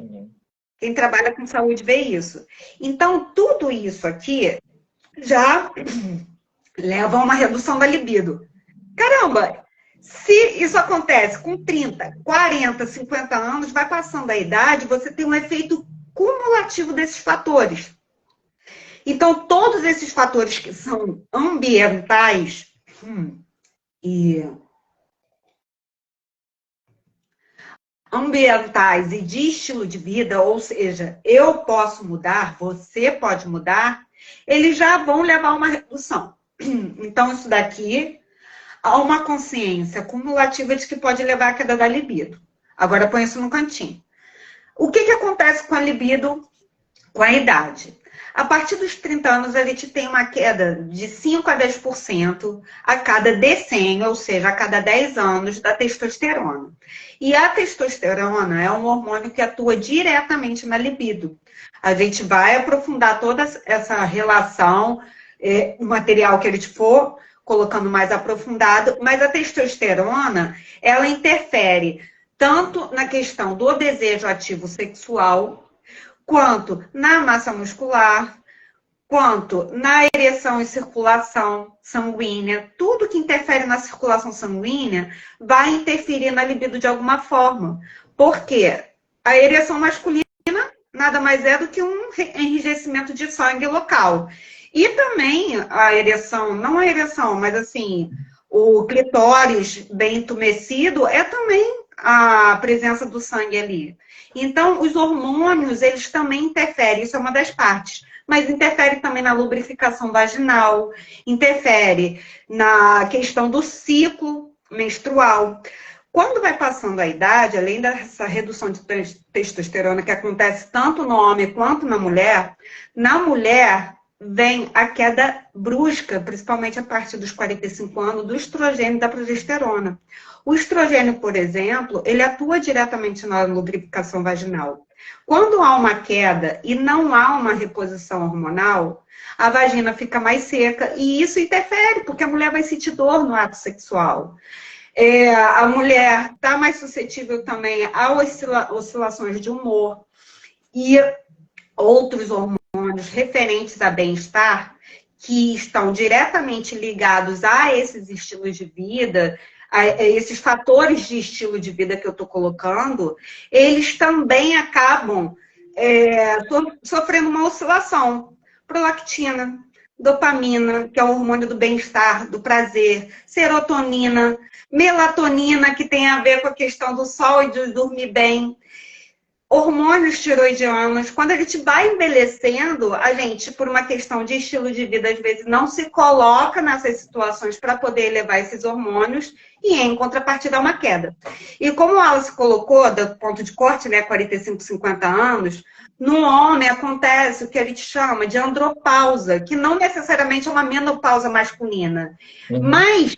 Quem trabalha com saúde vê isso. Então, tudo isso aqui já leva a uma redução da libido. Caramba! Se isso acontece com 30, 40, 50 anos, vai passando a idade, você tem um efeito cumulativo desses fatores. Então, todos esses fatores que são ambientais e de estilo de vida, ou seja, eu posso mudar, você pode mudar, eles já vão levar a uma redução. Então, isso daqui há uma consciência cumulativa de que pode levar à queda da libido. Agora põe isso no cantinho. O que acontece com a libido com a idade? A partir dos 30 anos, a gente tem uma queda de 5 a 10% a cada decênio, ou seja, a cada 10 anos, da testosterona. E a testosterona é um hormônio que atua diretamente na libido. A gente vai aprofundar toda essa relação, o material que a gente for colocando mais aprofundado, mas a testosterona, ela interfere tanto na questão do desejo ativo sexual, quanto na massa muscular, quanto na ereção e circulação sanguínea. Tudo que interfere na circulação sanguínea vai interferir na libido de alguma forma. Porque a ereção masculina nada mais é do que um enrijecimento de sangue local. E também a ereção, não a ereção, mas assim, o clitóris bem entumecido é também a presença do sangue ali. Então, os hormônios, eles também interferem, isso é uma das partes, mas interfere também na lubrificação vaginal, interfere na questão do ciclo menstrual. Quando vai passando a idade, além dessa redução de testosterona que acontece tanto no homem quanto na mulher vem a queda brusca, principalmente a partir dos 45 anos, do estrogênio e da progesterona. O estrogênio, por exemplo, ele atua diretamente na lubrificação vaginal. Quando há uma queda e não há uma reposição hormonal, a vagina fica mais seca e isso interfere, porque a mulher vai sentir dor no ato sexual. A mulher está mais suscetível também a oscilações de humor e outros hormônios referentes a bem-estar que estão diretamente ligados a esses estilos de vida, a esses fatores de estilo de vida que eu estou colocando, eles também acabam sofrendo uma oscilação. Prolactina, dopamina, que é o hormônio do bem-estar, do prazer, serotonina, melatonina, que tem a ver com a questão do sol e de dormir bem, hormônios tiroidianos. Quando a gente vai envelhecendo, a gente, por uma questão de estilo de vida, às vezes não se coloca nessas situações para poder elevar esses hormônios e, em contrapartida, há uma queda. E como ela se colocou, do ponto de corte, né, 45, 50 anos, no homem acontece o que a gente chama de andropausa, que não necessariamente é uma menopausa masculina, mas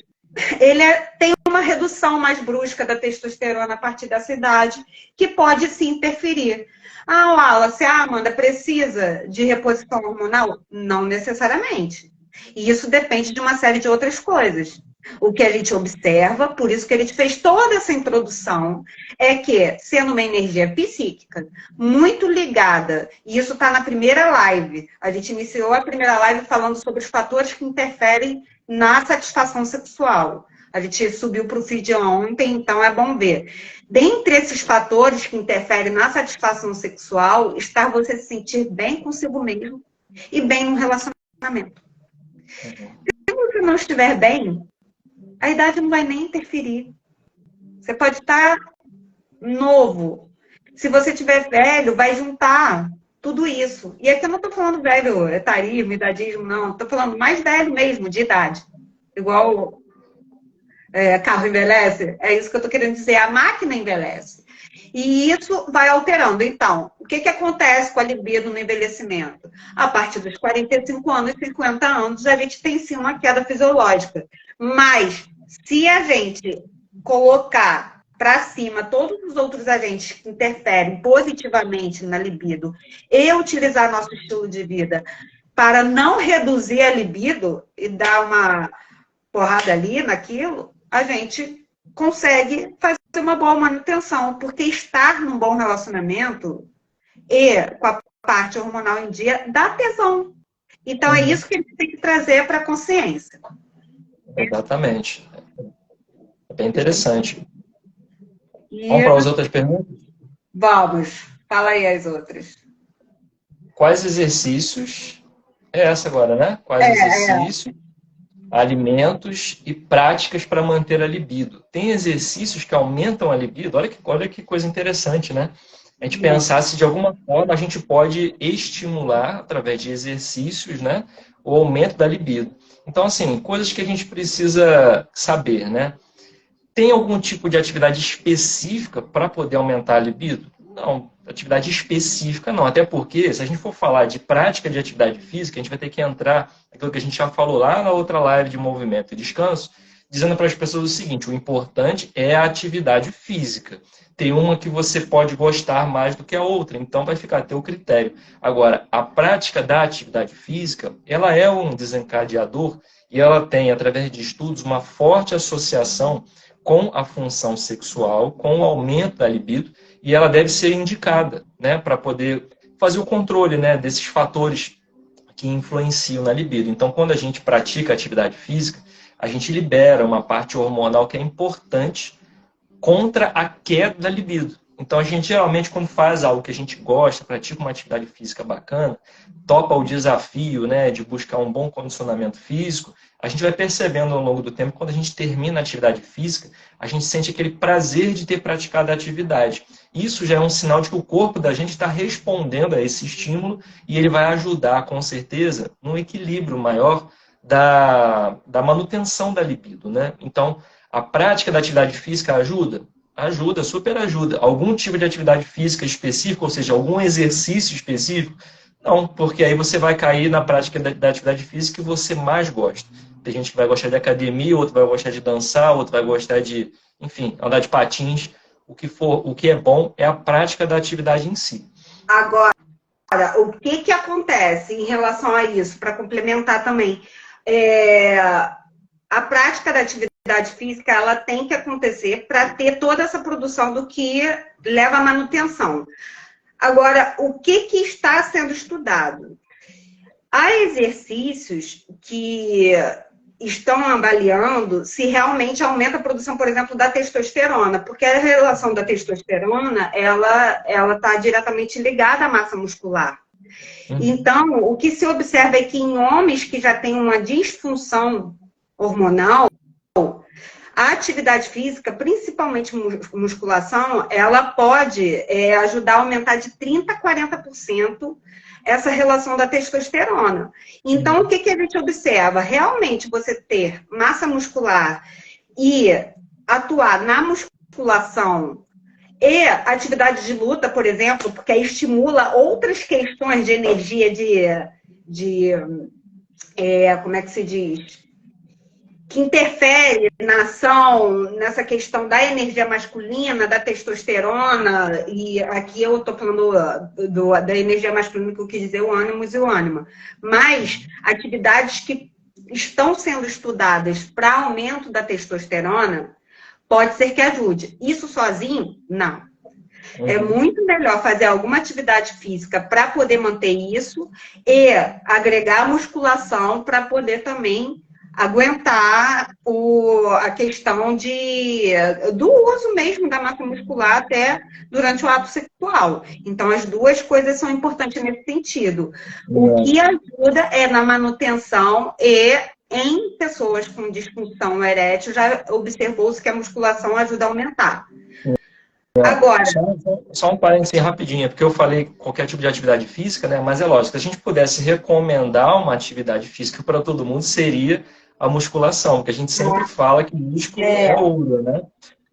ele tem uma redução mais brusca da testosterona a partir dessa idade, que pode sim interferir. Wallace, Amanda, precisa de reposição hormonal? Não necessariamente. E isso depende de uma série de outras coisas. O que a gente observa, por isso que a gente fez toda essa introdução, é que, sendo uma energia psíquica, muito ligada, e isso está na primeira live, a gente iniciou a primeira live falando sobre os fatores que interferem na satisfação sexual. A gente subiu para o feed ontem, então é bom ver. Dentre esses fatores que interferem na satisfação sexual, está você se sentir bem consigo mesmo e bem no relacionamento. Se você não estiver bem, a idade não vai nem interferir. Você pode estar novo. Se você estiver velho, vai juntar tudo isso. E aqui eu não estou falando velho, etarismo, idadismo, não. Estou falando mais velho mesmo, de idade. Igual carro envelhece. É isso que eu estou querendo dizer. A máquina envelhece. E isso vai alterando. Então, o que acontece com a libido no envelhecimento? A partir dos 45 anos, 50 anos, a gente tem sim uma queda fisiológica. Mas, se a gente colocar para cima todos os outros agentes que interferem positivamente na libido e utilizar nosso estilo de vida para não reduzir a libido e dar uma porrada ali naquilo, a gente consegue fazer uma boa manutenção, porque estar num bom relacionamento e com a parte hormonal em dia dá tesão. Então é isso que a gente tem que trazer para a consciência. Exatamente. É bem interessante. Vamos para as outras perguntas? Vamos. Fala aí as outras. Quais exercícios... É essa agora, né? Quais exercícios, alimentos e práticas para manter a libido? Tem exercícios que aumentam a libido? Olha que coisa interessante, né? A gente pensar se de alguma forma a gente pode estimular, através de exercícios, né, o aumento da libido. Então, assim, coisas que a gente precisa saber, né? Tem algum tipo de atividade específica para poder aumentar a libido? Não, atividade específica não. Até porque, se a gente for falar de prática de atividade física, a gente vai ter que entrar naquilo que a gente já falou lá na outra live de movimento e descanso, dizendo para as pessoas o seguinte: o importante é a atividade física. Tem uma que você pode gostar mais do que a outra, então vai ficar a teu critério. Agora, a prática da atividade física, ela é um desencadeador e ela tem, através de estudos, uma forte associação com a função sexual, com o aumento da libido, e ela deve ser indicada, né, para poder fazer o controle, né, desses fatores que influenciam na libido. Então, quando a gente pratica atividade física, a gente libera uma parte hormonal que é importante contra a queda da libido. Então, a gente geralmente, quando faz algo que a gente gosta, pratica uma atividade física bacana, topa o desafio, né, de buscar um bom condicionamento físico, a gente vai percebendo ao longo do tempo, quando a gente termina a atividade física, a gente sente aquele prazer de ter praticado a atividade. Isso já é um sinal de que o corpo da gente está respondendo a esse estímulo e ele vai ajudar, com certeza, num equilíbrio maior da manutenção da libido, né? Então, a prática da atividade física ajuda? Ajuda, super ajuda. Algum tipo de atividade física específica, ou seja, algum exercício específico? Não, porque aí você vai cair na prática da atividade física que você mais gosta. Tem gente que vai gostar de academia, outro vai gostar de dançar, outro vai gostar de, enfim, andar de patins. O que for, o que é bom é a prática da atividade em si. Agora, o que acontece em relação a isso, para complementar também? A prática da atividade física, ela tem que acontecer para ter toda essa produção do que leva à manutenção. Agora, o que está sendo estudado? Há exercícios que estão avaliando se realmente aumenta a produção, por exemplo, da testosterona, porque a relação da testosterona, ela está diretamente ligada à massa muscular. Então, o que se observa é que em homens que já têm uma disfunção hormonal, a atividade física, principalmente musculação, ela pode ajudar a aumentar de 30% a 40% essa relação da testosterona. Então, o que a gente observa? Realmente você ter massa muscular e atuar na musculação e atividade de luta, por exemplo, porque aí estimula outras questões de energia como é que se diz? Que interfere na ação, nessa questão da energia masculina, da testosterona, e aqui eu estou falando da energia masculina, que eu quis dizer o ânimos e o ânima. Mas atividades que estão sendo estudadas para aumento da testosterona, pode ser que ajude. Isso sozinho? Não. É muito melhor fazer alguma atividade física para poder manter isso e agregar musculação para poder também aguentar a questão do uso mesmo da massa muscular até durante o ato sexual. Então, as duas coisas são importantes nesse sentido. O que ajuda é na manutenção e em pessoas com disfunção erétil, já observou-se que a musculação ajuda a aumentar. Agora... Só um parênteses rapidinho, porque eu falei qualquer tipo de atividade física, né? Mas é lógico, se a gente pudesse recomendar uma atividade física para todo mundo, seria a musculação, porque a gente sempre fala que músculo é ouro, né?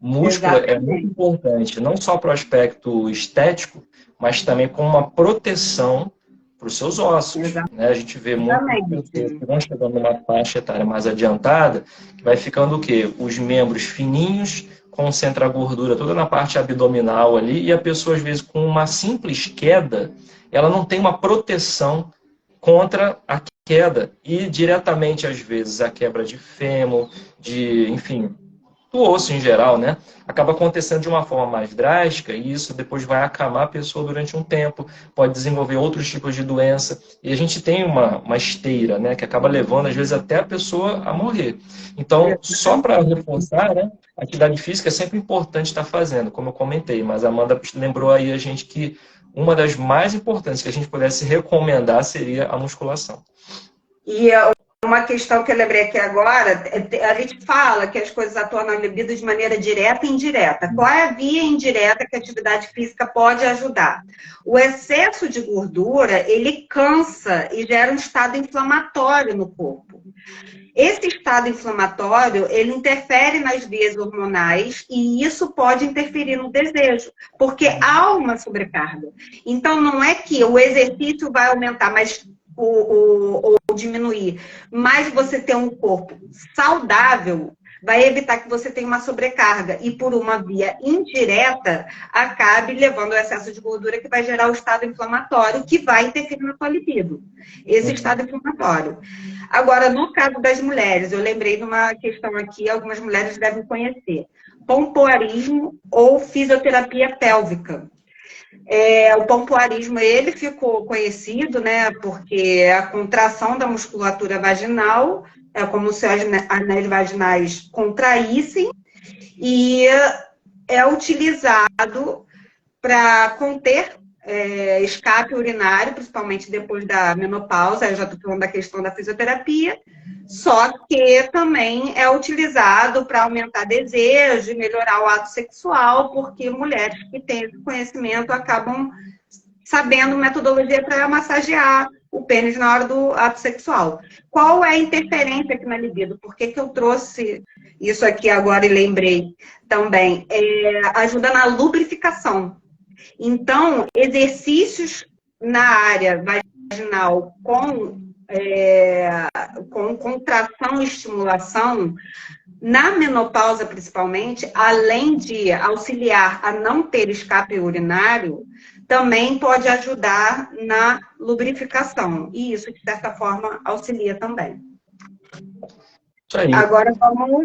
Músculo é muito importante, não só para o aspecto estético, mas também como uma proteção para os seus ossos. Né? A gente vê muitas pessoas que vão chegando numa faixa etária mais adiantada, que vai ficando o quê? Os membros fininhos, concentra a gordura toda na parte abdominal ali, e a pessoa, às vezes, com uma simples queda, ela não tem uma proteção contra a queda. E diretamente, às vezes, a quebra de fêmur, enfim, do osso em geral, né? Acaba acontecendo de uma forma mais drástica e isso depois vai acamar a pessoa durante um tempo, pode desenvolver outros tipos de doença. E a gente tem uma esteira, né? Que acaba levando, às vezes, até a pessoa a morrer. Então, só para reforçar, né? A atividade física é sempre importante estar fazendo, como eu comentei, mas a Amanda lembrou aí a gente que uma das mais importantes que a gente pudesse recomendar seria a musculação. E uma questão que eu lembrei aqui agora, a gente fala que as coisas atuam na libido de maneira direta e indireta. Qual é a via indireta que a atividade física pode ajudar? O excesso de gordura, ele cansa e gera um estado inflamatório no corpo. Esse estado inflamatório, ele interfere nas vias hormonais e isso pode interferir no desejo, porque há uma sobrecarga. Então, não é que o exercício vai aumentar ou diminuir, mas você ter um corpo saudável vai evitar que você tenha uma sobrecarga e, por uma via indireta, acabe levando ao excesso de gordura que vai gerar o estado inflamatório que vai interferir na sua libido. Esse estado inflamatório. Agora, no caso das mulheres, eu lembrei de uma questão aqui, algumas mulheres devem conhecer. Pompoarismo ou fisioterapia pélvica. O pompoarismo, ele ficou conhecido, né, porque a contração da musculatura vaginal é como se os anéis vaginais contraíssem e é utilizado para conter escape urinário, principalmente depois da menopausa. Eu já estou falando da questão da fisioterapia, só que também é utilizado para aumentar desejo e melhorar o ato sexual, porque mulheres que têm esse conhecimento acabam sabendo metodologia para massagear o pênis na hora do ato sexual. Qual é a interferência aqui na libido? Por que eu trouxe isso aqui agora e lembrei também? Ajuda na lubrificação. Então, exercícios na área vaginal com contração e estimulação, na menopausa principalmente, além de auxiliar a não ter escape urinário, também pode ajudar na lubrificação. E isso, de certa forma, auxilia também. Isso aí. Agora vamos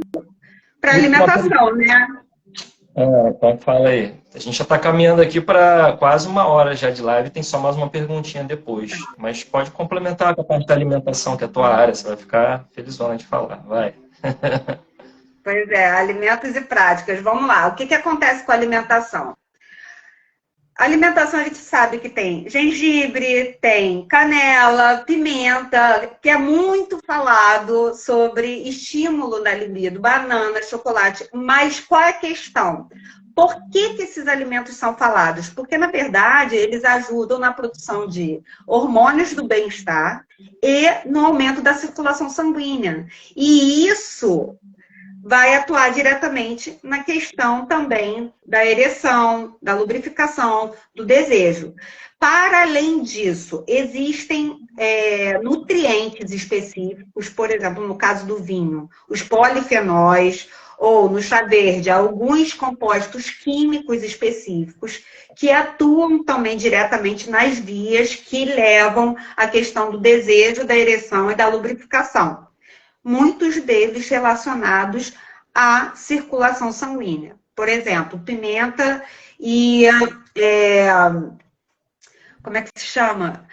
para a alimentação, né? Então fala aí. A gente já está caminhando aqui para quase 1 hora já de live, tem só mais uma perguntinha depois. Mas pode complementar com a parte da alimentação, que é a tua área, você vai ficar felizona de falar. Vai. Pois é, alimentos e práticas. Vamos lá. O que acontece com a alimentação? A alimentação a gente sabe que tem gengibre, tem canela, pimenta, que é muito falado sobre estímulo da libido, banana, chocolate. Mas qual é a questão? Por que esses alimentos são falados? Porque, na verdade, eles ajudam na produção de hormônios do bem-estar e no aumento da circulação sanguínea. E isso vai atuar diretamente na questão também da ereção, da lubrificação, do desejo. Para além disso, existem nutrientes específicos, por exemplo, no caso do vinho, os polifenóis, ou no chá verde, alguns compostos químicos específicos que atuam também diretamente nas vias que levam à questão do desejo, da ereção e da lubrificação. Muitos deles relacionados à circulação sanguínea. Por exemplo, pimenta e... como é que se chama?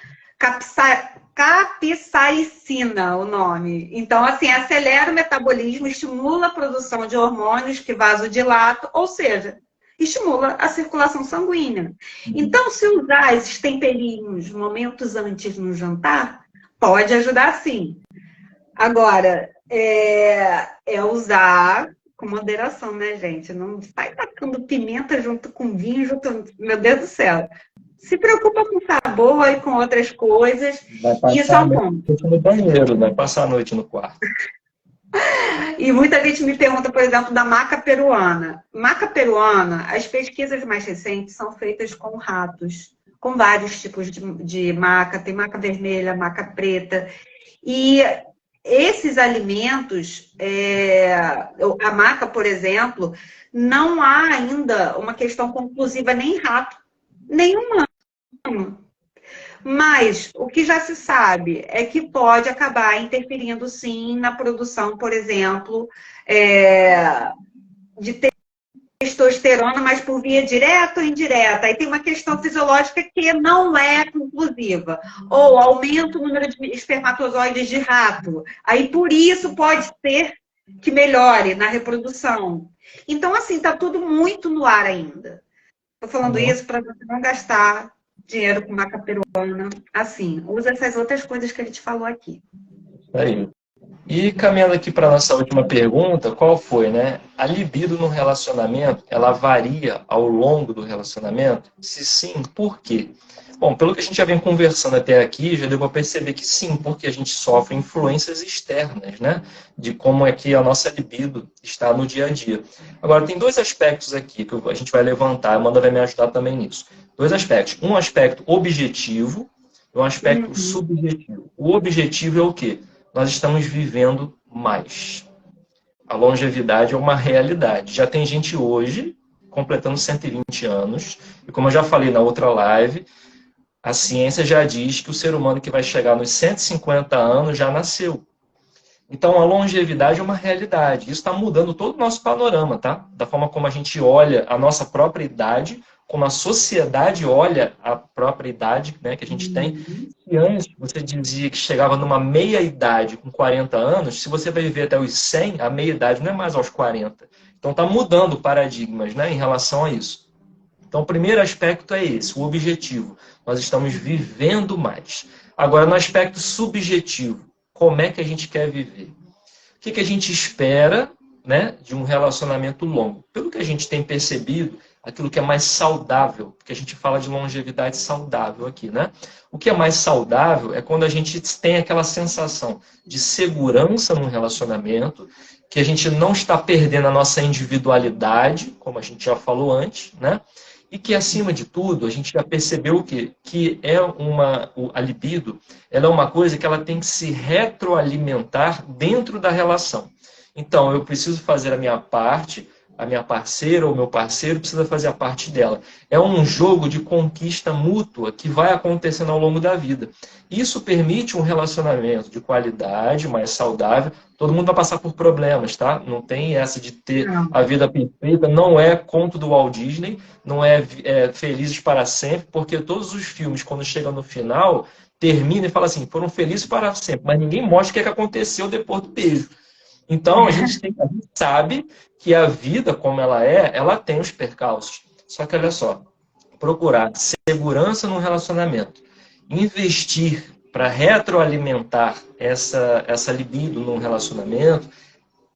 Capsaicina, o nome. Então, assim, acelera o metabolismo, estimula a produção de hormônios que vasodilatam, ou seja, estimula a circulação sanguínea. Então, se usar esses temperinhos momentos antes no jantar, pode ajudar sim. Agora, usar com moderação, né, gente? Não sai tacando pimenta junto com vinho, meu Deus do céu. Se preocupa com sabor e com outras coisas. E isso é um ponto. No banheiro, não é passar a noite no quarto. E muita gente me pergunta, por exemplo, da maca peruana. Maca peruana, as pesquisas mais recentes são feitas com ratos, com vários tipos de maca. Tem maca vermelha, maca preta. E esses alimentos, a maca, por exemplo, não há ainda uma questão conclusiva nem em rato, nem humano. Mas o que já se sabe é que pode acabar interferindo, sim, na produção, por exemplo, de testosterona, mas por via direta ou indireta. Aí tem uma questão fisiológica que não é conclusiva. Ou aumenta o número de espermatozoides de rato. Aí por isso pode ser que melhore na reprodução. Então, assim, está tudo muito no ar ainda. Estou falando isso para você não gastar dinheiro com maca peruana. Assim, usa essas outras coisas que a gente falou aqui. Aí. E caminhando aqui para a nossa última pergunta, qual foi, né? A libido no relacionamento, ela varia ao longo do relacionamento? Se sim, por quê? Bom, pelo que a gente já vem conversando até aqui, já deu para perceber que sim, porque a gente sofre influências externas, né? De como é que a nossa libido está no dia a dia. Agora, tem dois aspectos aqui que a gente vai levantar, a Amanda vai me ajudar também nisso. Dois aspectos. Um aspecto objetivo e um aspecto subjetivo. O objetivo é o quê? Nós estamos vivendo mais. A longevidade é uma realidade. Já tem gente hoje completando 120 anos, e como eu já falei na outra live, a ciência já diz que o ser humano que vai chegar nos 150 anos já nasceu. Então, a longevidade é uma realidade. Isso está mudando todo o nosso panorama, tá? Da forma como a gente olha a nossa própria idade, como a sociedade olha a própria idade, né, que a gente tem. E antes, você dizia que chegava numa meia-idade com 40 anos, se você vai viver até os 100, a meia-idade não é mais aos 40. Então, está mudando paradigmas, né, em relação a isso. Então, o primeiro aspecto é esse, o objetivo. Nós estamos vivendo mais. Agora, no aspecto subjetivo, como é que a gente quer viver? O que a gente espera, né, de um relacionamento longo? Pelo que a gente tem percebido, aquilo que é mais saudável, porque a gente fala de longevidade saudável aqui, né? O que é mais saudável é quando a gente tem aquela sensação de segurança num relacionamento, que a gente não está perdendo a nossa individualidade, como a gente já falou antes, né? E que, acima de tudo, a gente já percebeu o quê? Que é a libido, ela é uma coisa que ela tem que se retroalimentar dentro da relação. Então, eu preciso fazer a minha parte, a minha parceira ou meu parceiro precisa fazer a parte dela. É um jogo de conquista mútua que vai acontecendo ao longo da vida. Isso permite um relacionamento de qualidade, mais saudável. Todo mundo vai passar por problemas, tá? Não tem essa de ter a vida perfeita. Não é conto do Walt Disney, não é, felizes para sempre, porque todos os filmes, quando chegam no final, terminam e falam assim, foram felizes para sempre, mas ninguém mostra o que aconteceu depois do beijo. Então, a gente sabe que a vida, como ela tem os percalços. Só que, olha só, procurar segurança no relacionamento, investir para retroalimentar essa libido no relacionamento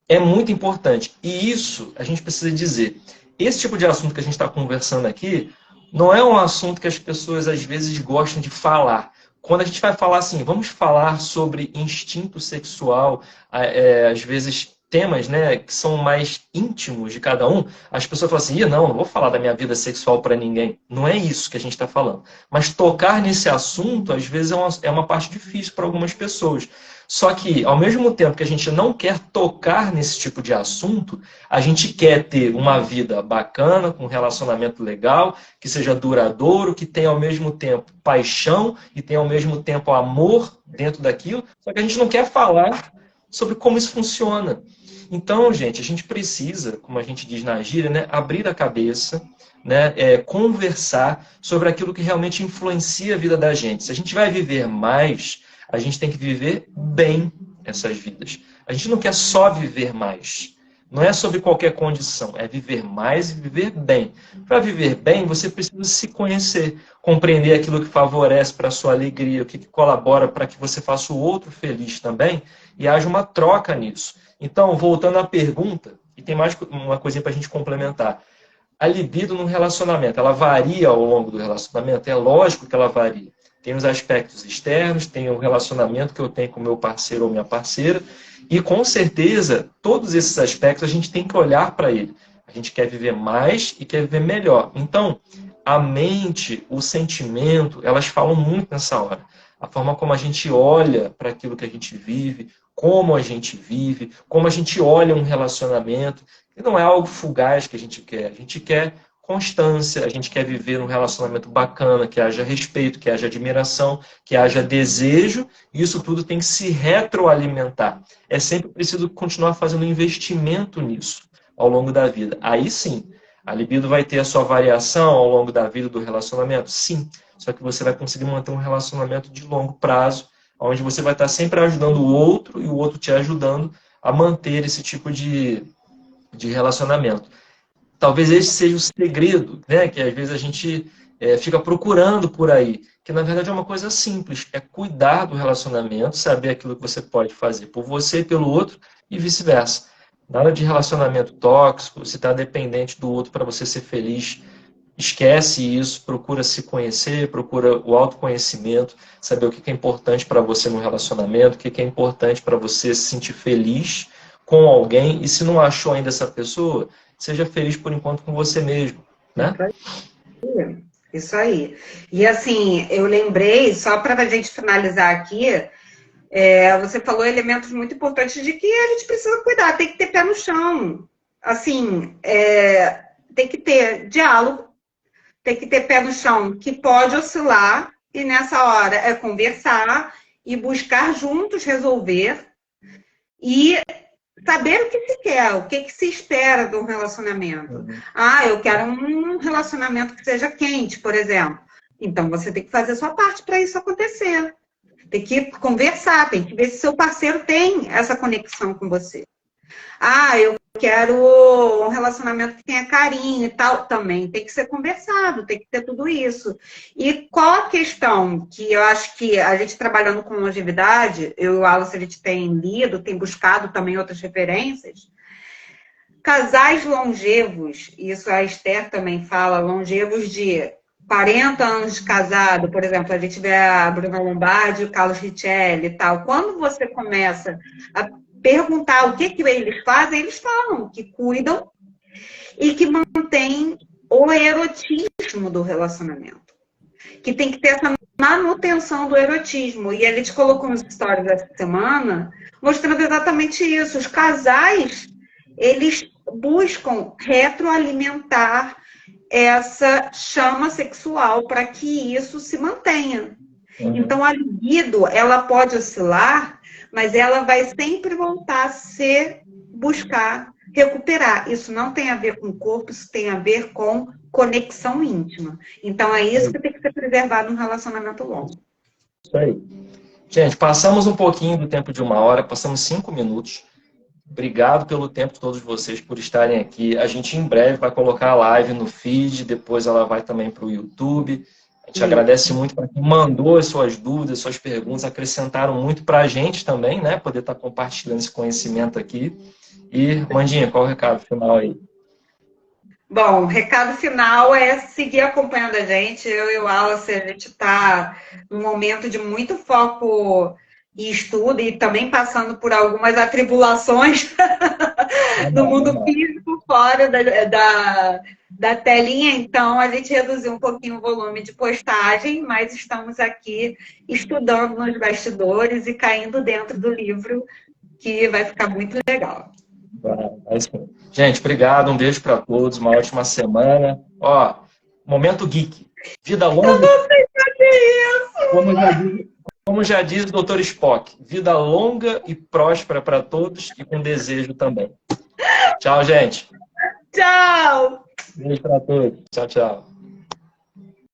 é muito importante. E isso, a gente precisa dizer, esse tipo de assunto que a gente está conversando aqui, não é um assunto que as pessoas, às vezes, gostam de falar. Quando a gente vai falar assim, vamos falar sobre instinto sexual, às vezes temas, né, que são mais íntimos de cada um, as pessoas falam assim, não vou falar da minha vida sexual para ninguém. Não é isso que a gente está falando. Mas tocar nesse assunto, às vezes, é uma parte difícil para algumas pessoas. Só que, ao mesmo tempo que a gente não quer tocar nesse tipo de assunto, a gente quer ter uma vida bacana, com um relacionamento legal, que seja duradouro, que tenha ao mesmo tempo paixão e tenha ao mesmo tempo amor dentro daquilo, só que a gente não quer falar sobre como isso funciona. Então, gente, a gente precisa, como a gente diz na gíria, né, abrir a cabeça, né, conversar sobre aquilo que realmente influencia a vida da gente. Se a gente vai viver mais, a gente tem que viver bem essas vidas. A gente não quer só viver mais. Não é sobre qualquer condição, é viver mais e viver bem. Para viver bem, você precisa se conhecer, compreender aquilo que favorece para a sua alegria, o que colabora para que você faça o outro feliz também, e haja uma troca nisso. Então, voltando à pergunta, e tem mais uma coisinha para a gente complementar. A libido no relacionamento, ela varia ao longo do relacionamento? É lógico que ela varia. Tem os aspectos externos, tem o relacionamento que eu tenho com meu parceiro ou minha parceira, e com certeza, todos esses aspectos a gente tem que olhar para ele. A gente quer viver mais e quer viver melhor. Então, a mente, o sentimento, elas falam muito nessa hora. A forma como a gente olha para aquilo que a gente vive, como a gente olha um relacionamento, e não é algo fugaz que a gente quer constância, a gente quer viver um relacionamento bacana, que haja respeito, que haja admiração, que haja desejo, e isso tudo tem que se retroalimentar. É sempre preciso continuar fazendo investimento nisso ao longo da vida. Aí sim, a libido vai ter a sua variação ao longo da vida do relacionamento? Sim, só que você vai conseguir manter um relacionamento de longo prazo, onde você vai estar sempre ajudando o outro e o outro te ajudando a manter esse tipo de relacionamento. Talvez esse seja o segredo, né? Que às vezes a gente fica procurando por aí, que na verdade é uma coisa simples, é cuidar do relacionamento, saber aquilo que você pode fazer por você e pelo outro e vice-versa. Nada de relacionamento tóxico, você está dependente do outro para você ser feliz. esquece isso, procura se conhecer, procura o autoconhecimento, saber o que é importante para você no relacionamento, o que é importante para você se sentir feliz com alguém, e se não achou ainda essa pessoa, seja feliz por enquanto com você mesmo, né? Isso aí. E assim, eu lembrei, só para a gente finalizar aqui, você falou elementos muito importantes de que a gente precisa cuidar, tem que ter pé no chão. Assim, tem que ter diálogo, tem que ter pé no chão que pode oscilar, e nessa hora é conversar e buscar juntos resolver e saber o que se quer, o que se espera de um relacionamento. Ah, eu quero um relacionamento que seja quente, por exemplo. Então você tem que fazer a sua parte para isso acontecer. Tem que conversar, tem que ver se seu parceiro tem essa conexão com você. Ah, eu quero um relacionamento que tenha carinho e tal. Também tem que ser conversado, tem que ter tudo isso. E qual a questão que eu acho que a gente trabalhando com longevidade, eu e o Wallace, a gente tem lido, tem buscado também outras referências. Casais longevos, isso a Esther também fala, longevos de 40 anos de casado, por exemplo, a gente vê a Bruna Lombardi e o Carlos Richelli e tal. Quando você começa a perguntar o que eles fazem, eles falam que cuidam e que mantêm o erotismo do relacionamento. Que tem que ter essa manutenção do erotismo. E a gente colocou nos stories essa semana, mostrando exatamente isso. Os casais, eles buscam retroalimentar essa chama sexual para que isso se mantenha. Então, a libido, ela pode oscilar, mas ela vai sempre voltar a buscar recuperar. Isso não tem a ver com o corpo, isso tem a ver com conexão íntima. Então, é isso que tem que ser preservado num relacionamento longo. Isso aí. Gente, passamos um pouquinho do tempo de 1 hora, passamos 5 minutos. Obrigado pelo tempo de todos vocês por estarem aqui. A gente em breve vai colocar a live no feed, depois ela vai também para o YouTube. A gente agradece muito para quem mandou as suas dúvidas, suas perguntas, acrescentaram muito para a gente também, né? Poder estar compartilhando esse conhecimento aqui. E, Mandinha, qual o recado final aí? Bom, o recado final é seguir acompanhando a gente. Eu e o Wallace, a gente está num momento de muito foco e estudo, e também passando por algumas atribulações no mundo físico, fora da telinha. Então, a gente reduziu um pouquinho o volume de postagem, mas estamos aqui estudando nos bastidores e caindo dentro do livro, que vai ficar muito legal. Gente, obrigado, um beijo para todos, uma ótima semana. Ó, Momento Geek. Vida longa. Eu não sei fazer isso! Como já diz o Dr. Spock, vida longa e próspera para todos e com desejo também. Tchau, gente. Tchau! Beijo para todos. Tchau, tchau.